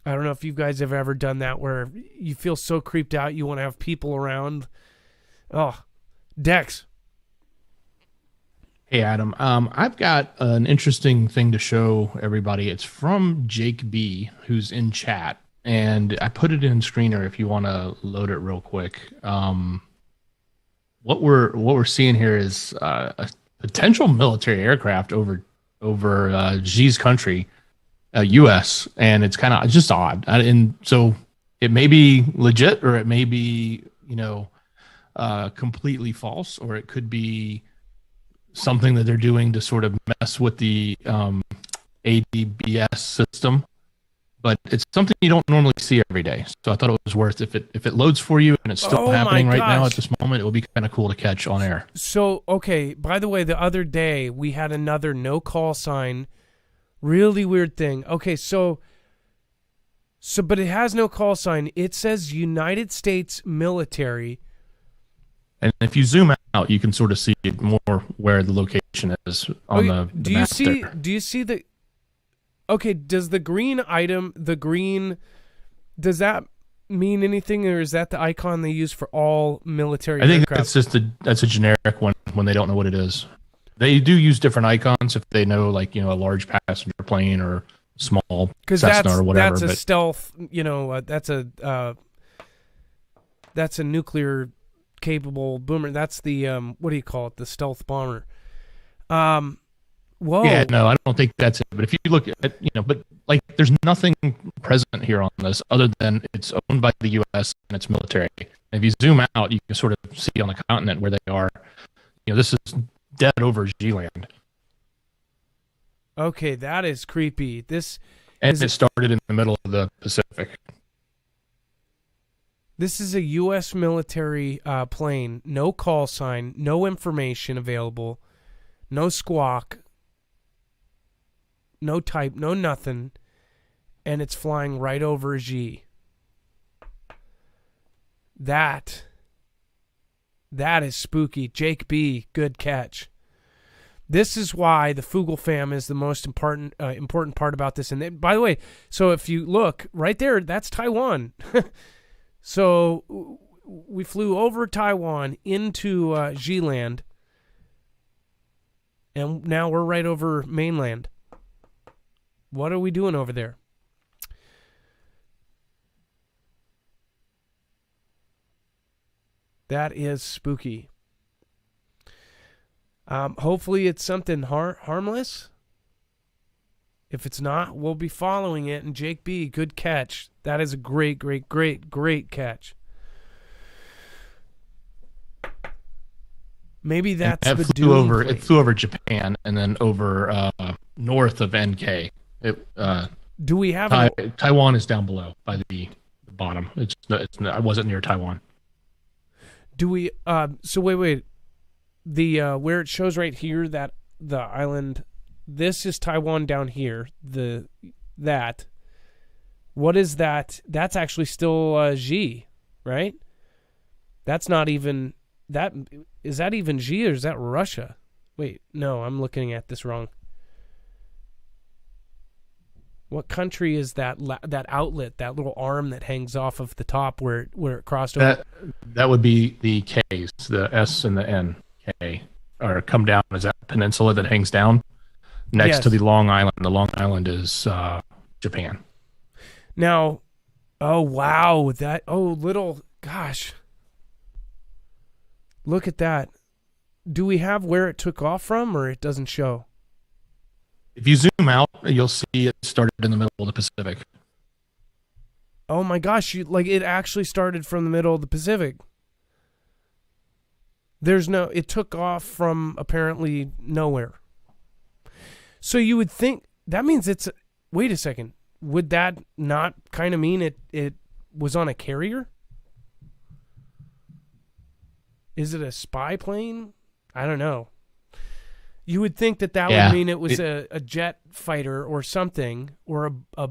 I don't know if you guys have ever done that where you feel so creeped out you want to have people around. Oh, Dex. Hey, Adam. I've got an interesting thing to show everybody. It's from Jake B, who's in chat, and I put it in screener if you want to load it real quick. What we're seeing here is a potential military aircraft over Xi's country, U.S., and it's kind of just odd. And so it may be legit, or it may be completely false, or it could be something that they're doing to sort of mess with the ADBS system, but it's something you don't normally see every day. So I thought it was worth, if it loads for you and it's still happening right now at this moment, it would be kind of cool to catch on air. So, okay, by the way, the other day we had another no call sign, really weird thing. Okay, so but it has no call sign. It says United States military. And if you zoom out, you can sort of see more where the location is on the map there. Do you see the... Okay, does the green item, does that mean anything, or is that the icon they use for all military I think aircraft? that's a generic one when they don't know what it is. They do use different icons if they know, like, a large passenger plane or small Cessna or whatever. That's a stealth, that's a nuclear capable boomer. That's the what do you call it? The stealth bomber. Whoa. Yeah, no, I don't think that's it. But if you look at, but like, there's nothing present here on this other than it's owned by the U.S. and it's military. And if you zoom out, you can sort of see on the continent where they are. This is dead over G-land. Okay, that is creepy. It started in the middle of the Pacific. This is a U.S. military plane. No call sign. No information available. No squawk. No type. No nothing. And it's flying right over G. That is spooky. Jake B., good catch. This is why the Foogle fam is the most important part about this. And by the way, so if you look right there, that's Taiwan. So we flew over Taiwan into G-land, and now we're right over mainland. What are we doing over there? That is spooky. Hopefully it's something harmless. If it's not, we'll be following it. And Jake B., good catch. That is a great catch. Maybe that's the doom plane. It flew over Japan and then over north of NK. Do we have Taiwan is down below by the bottom. I wasn't near Taiwan. Do we? So wait. The where it shows right here that the island, this is Taiwan down here. What is that? That's actually still G, right? That's not even that. Is that even G or is that Russia? Wait, no, I'm looking at this wrong. What country is that outlet, that little arm that hangs off of the top where it crossed over? That would be the K's, the S and the N. K, or come down. Is that peninsula that hangs down next to the Long Island? The Long Island is Japan. Now, oh wow, gosh, look at that. Do we have where it took off from, or it doesn't show? If you zoom out, you'll see it started in the middle of the Pacific. Oh my gosh, it actually started from the middle of the Pacific. It took off from apparently nowhere. So you would think that means wait a second. Would that not kind of mean it was on a carrier? Is it a spy plane? I don't know. You would think that would mean it was a jet fighter or something, or a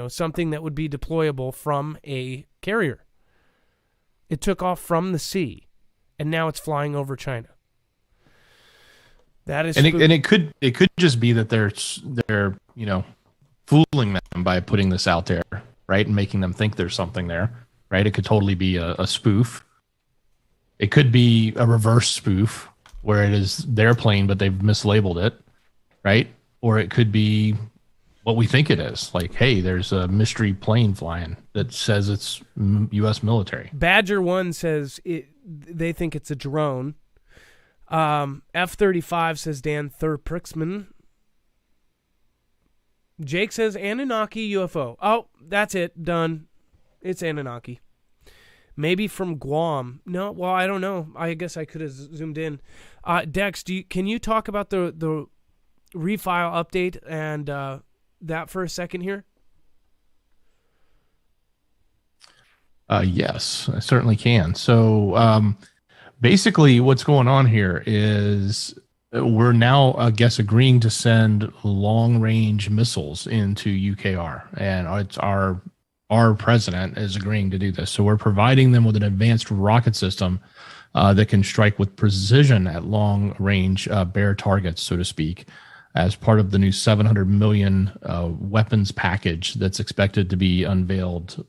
something that would be deployable from a carrier. It took off from the sea. And now it's flying over China. That is, it could just be that they're fooling them by putting this out there, right, and making them think there's something there, right? It could totally be a spoof. It could be a reverse spoof where it is their plane but they've mislabeled it, right? Or it could be what we think it is. Like, hey, there's a mystery plane flying that says it's U.S. military. Badger 1 says they think it's a drone. F-35 says Dan Thurprixman. Jake says Anunnaki UFO. Oh, that's it. Done. It's Anunnaki. Maybe from Guam. No, well, I don't know. I guess I could have zoomed in. Dex, can you talk about the refile update and that for a second here? Yes, I certainly can. So basically what's going on here is we're now, I guess, agreeing to send long-range missiles into UKR, and it's our president is agreeing to do this. So we're providing them with an advanced rocket system that can strike with precision at long-range bare targets, so to speak, as part of the new 700 million weapons package that's expected to be unveiled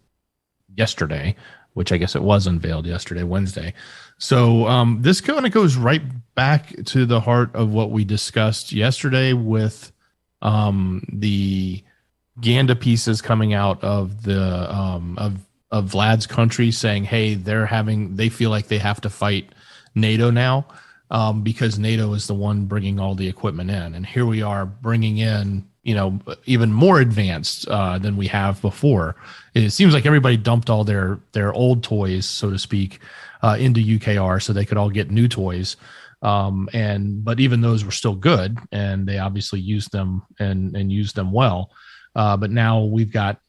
yesterday, which I guess it was unveiled yesterday, Wednesday. So this kind of goes right back to the heart of what we discussed yesterday with the Ganda pieces coming out of the of Vlad's country saying, hey, they feel like they have to fight NATO now because NATO is the one bringing all the equipment in. And here we are bringing in, even more advanced than we have before. It seems like everybody dumped all their old toys, so to speak, into UKR so they could all get new toys. But even those were still good, and they obviously used them and used them well. But now we've got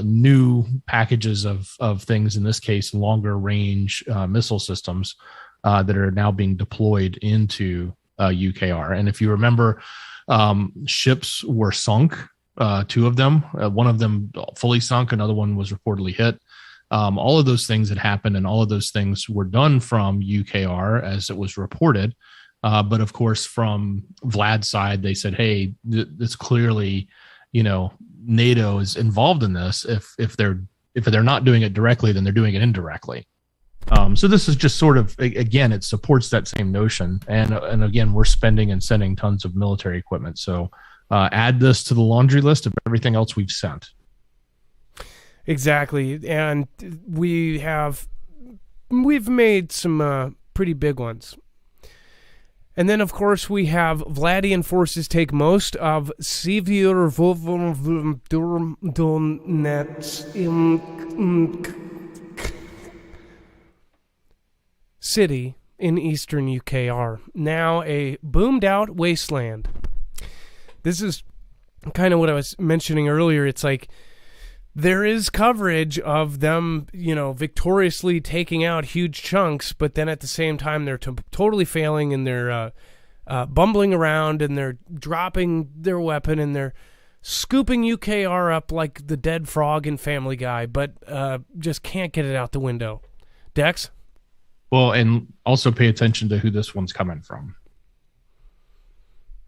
new packages of things, in this case, longer range missile systems that are now being deployed into UKR. And if you remember, ships were sunk, two of them, one of them fully sunk, another one was reportedly hit. All of those things had happened, and all of those things were done from UKR as it was reported. But of course, from Vlad's side, they said, hey, it's clearly, NATO is involved in this. If they're not doing it directly, then they're doing it indirectly. So this is just sort of, again, it supports that same notion. And again, we're spending and sending tons of military equipment. So add this to the laundry list of everything else we've sent. Exactly. And we've made some pretty big ones. And then, of course, we have Vladian forces take most of city in eastern UKR, now a boomed-out wasteland. This is kind of what I was mentioning earlier. It's like there is coverage of them, victoriously taking out huge chunks, but then at the same time they're totally failing, and they're bumbling around, and they're dropping their weapon, and they're scooping UKR up like the dead frog in Family Guy, but just can't get it out the window. Dex? Well, and also pay attention to who this one's coming from.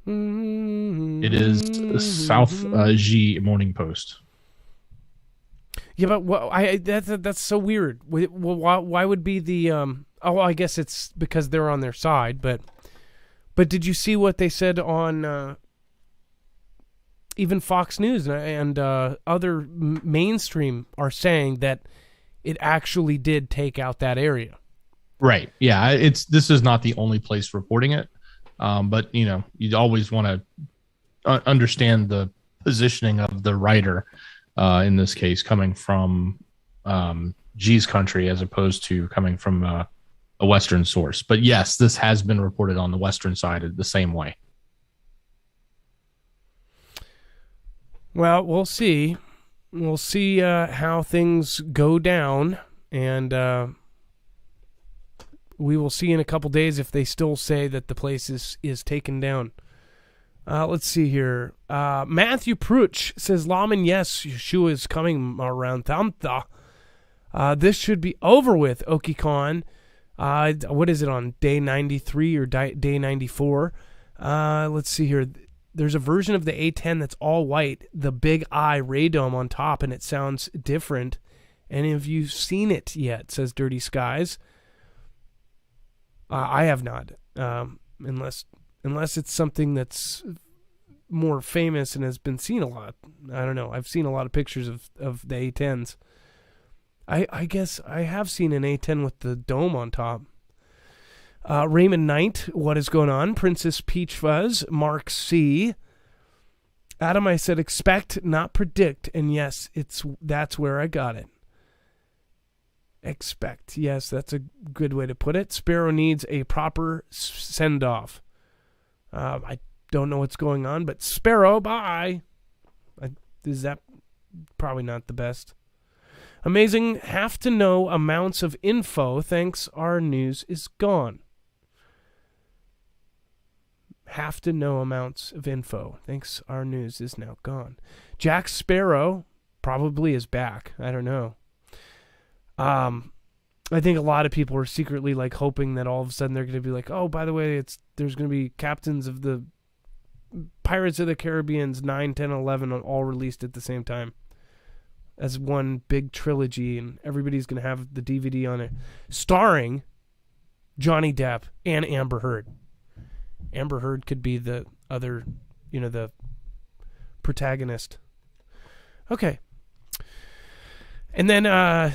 It is South G Morning Post. Yeah, but that's so weird. Why would be the I guess it's because they're on their side, but did you see what they said on even Fox News and other mainstream are saying that it actually did take out that area? Right. Yeah, this is not the only place reporting it. But you'd always want to understand the positioning of the writer, in this case, coming from G's country as opposed to coming from a Western source. But yes, this has been reported on the Western side the same way. Well, we'll see. We'll see how things go down, and we will see in a couple days if they still say that the place is taken down. Let's see here. Matthew Pruch says, Laman, yes, Yeshua is coming around Thamtha. This should be over with, Okikon. What is it, on day 93 or day 94? Let's see here. There's a version of the A10 that's all white, the big eye radome on top, and it sounds different. And have you seen it yet, says Dirty Skies. I have not, unless it's something that's more famous and has been seen a lot. I don't know. I've seen a lot of pictures of the A10s. I guess I have seen an A10 with the dome on top. Raymond Knight, what is going on? Princess Peach Fuzz, Mark C. Adam, I said expect, not predict, and yes, that's where I got it. Expect. Yes, that's a good way to put it. Sparrow needs a proper send-off. I don't know what's going on, but Sparrow, bye. Is that probably not the best? Amazing have to know amounts of info. Thanks, our news is gone. Have to know amounts of info. Thanks, our news is now gone. Jack Sparrow probably is back. I don't know. I think a lot of people are secretly like hoping that all of a sudden they're going to be like, oh, by the way, there's going to be Captains of the Pirates of the Caribbean's 9, 10, 11 all released at the same time as one big trilogy, and everybody's going to have the DVD on it, starring Johnny Depp and Amber Heard. Amber Heard could be the other, the protagonist. Okay. And then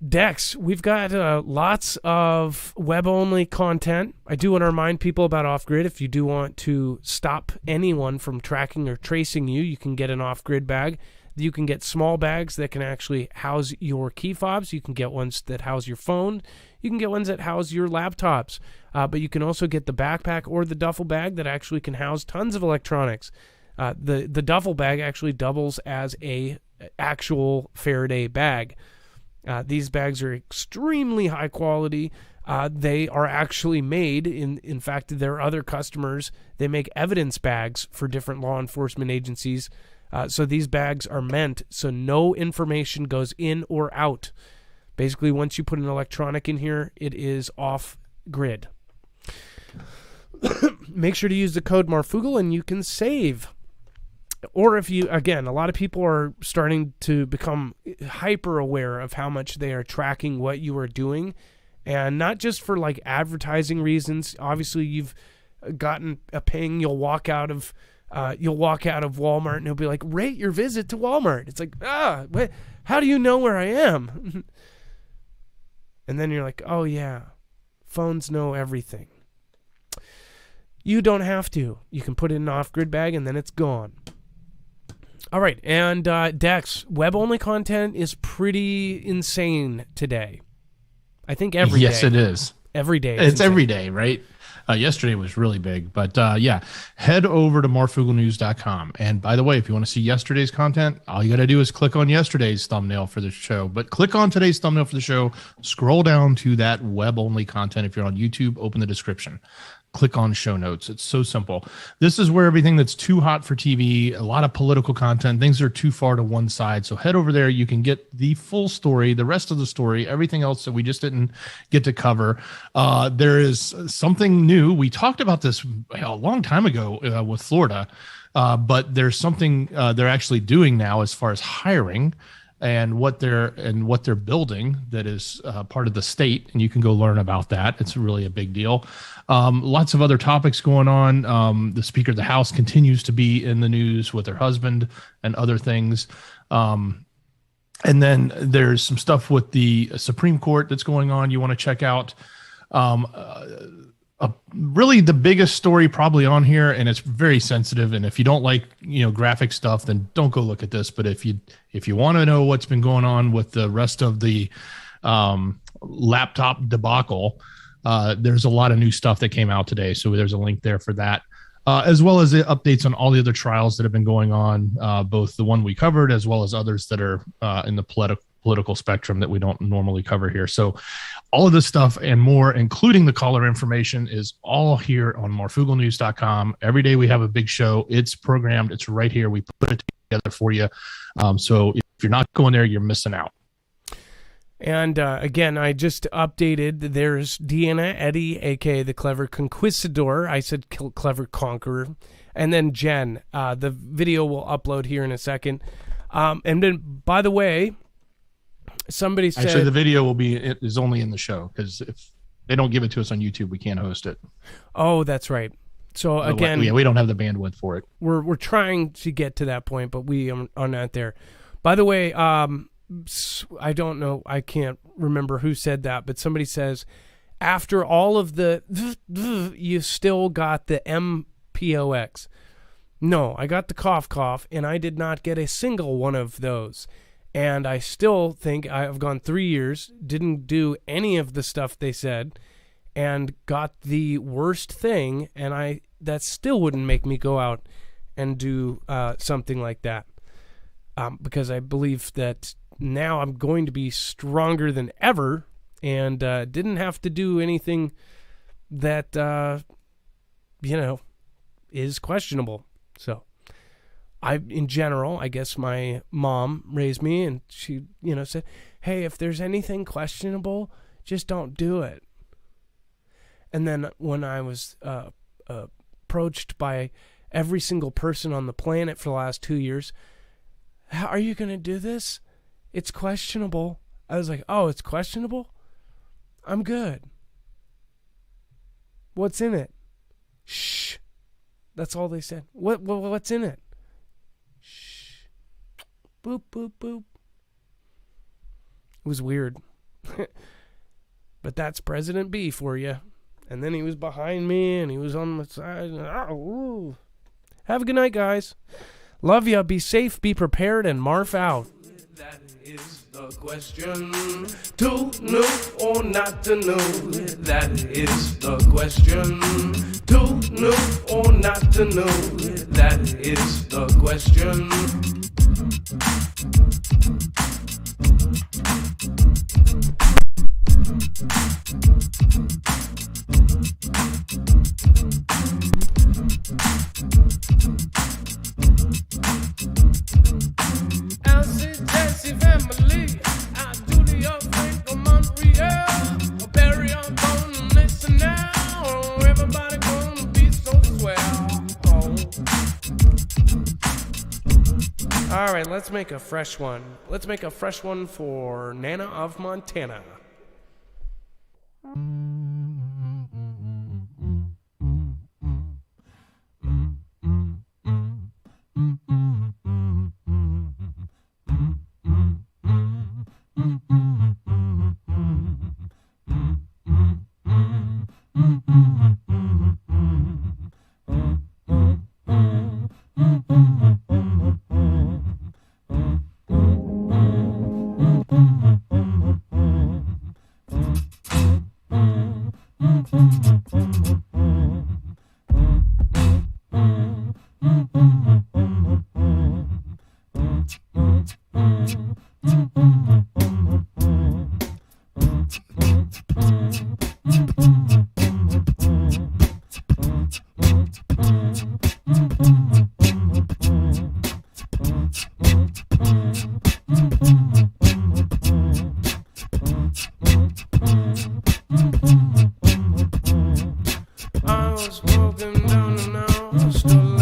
Dex, we've got lots of web-only content. I do want to remind people about Off-Grid. If you do want to stop anyone from tracking or tracing you, you can get an Off-Grid bag. You can get small bags that can actually house your key fobs. You can get ones that house your phone. You can get ones that house your laptops. But you can also get the backpack or the duffel bag that actually can house tons of electronics. The duffel bag actually doubles as a actual Faraday bag. These bags are extremely high quality. They are actually made, in fact, there are other customers, they make evidence bags for different law enforcement agencies. So these bags are meant so no information goes in or out. Basically, once you put an electronic in here, it is off grid. Make sure to use the code Marfoogle and you can save. Or if you, again, a lot of people are starting to become hyper aware of how much they are tracking what you are doing. And not just for like advertising reasons. Obviously, you've gotten a ping. You'll walk out of Walmart and it'll be like, rate your visit to Walmart. It's like, how do you know where I am? And then you're like, oh yeah, phones know everything. You don't have to. You can put it in an off-grid bag and then it's gone. All right, and Dex, web-only content is pretty insane today. I think every day. Yes, it is. Every day. It's every day, right? Yesterday was really big. But yeah, head over to marfooglenews.com. And by the way, if you want to see yesterday's content, all you got to do is click on yesterday's thumbnail for the show. But click on today's thumbnail for the show, scroll down to that web-only content. If you're on YouTube, open the description. Click on show notes. It's so simple. This is where everything that's too hot for TV, a lot of political content, things are too far to one side. So head over there. You can get the full story, the rest of the story, everything else that we just didn't get to cover. There is something new. We talked about this a long time ago with Florida, but there's something they're actually doing now as far as hiring and what they're building that is part of the state, and you can go learn about that. It's really a big deal. Lots of other topics going on. The Speaker of the House continues to be in the news with her husband and other things. And then there's some stuff with the Supreme Court that's going on you want to check out. Really the biggest story probably on here, and it's very sensitive, and if you don't like graphic stuff, then don't go look at this. But if you want to know what's been going on with the rest of the laptop debacle, there's a lot of new stuff that came out today, so there's a link there for that, as well as the updates on all the other trials that have been going on, both the one we covered as well as others that are in the political spectrum that we don't normally cover here. So all of this stuff and more, including the caller information, is all here on marfooglenews.com. Every day we have a big show. It's programmed. It's right here. We put it together for you. So if you're not going there, you're missing out. And again, I just updated. There's Deanna Eddy, a.k.a. the Clever Conquistador. I said Clever Conqueror. And then Jen. The video will upload here in a second. And then, by the way, somebody said... Actually, the video is only in the show, because if they don't give it to us on YouTube, we can't host it. Oh, that's right. So again... Yeah, we don't have the bandwidth for it. We're trying to get to that point, but we are not there. By the way... I don't know. I can't remember who said that, but somebody says, after all of the, you still got the MPOX. No, I got the cough, and I did not get a single one of those. And I still think I've gone 3 years, didn't do any of the stuff they said, and got the worst thing, and that still wouldn't make me go out and do something like that. because I believe that now I'm going to be stronger than ever, and didn't have to do anything that, is questionable. So in general, I guess my mom raised me, and she, said, hey, if there's anything questionable, just don't do it. And then when I was approached by every single person on the planet for the last 2 years, are you going to do this? It's questionable. I was like, oh, it's questionable? I'm good. What's in it? Shh. That's all they said. What's in it? Shh. Boop, boop, boop. It was weird. But that's President B for you. And then he was behind me, and he was on my side. Have a good night, guys. Love ya. Be safe, be prepared, and Marf out. That is the question. To know or not to know? That is the question. To know or not to know? That is the question. Elsie, Jesse, family, Julia, Frank, Montreal, Barry on phone, and listen now. Everybody gonna be so swell. All right, let's make a fresh one. Let's make a fresh one for Nana of Montana. I was walking down and now I'm still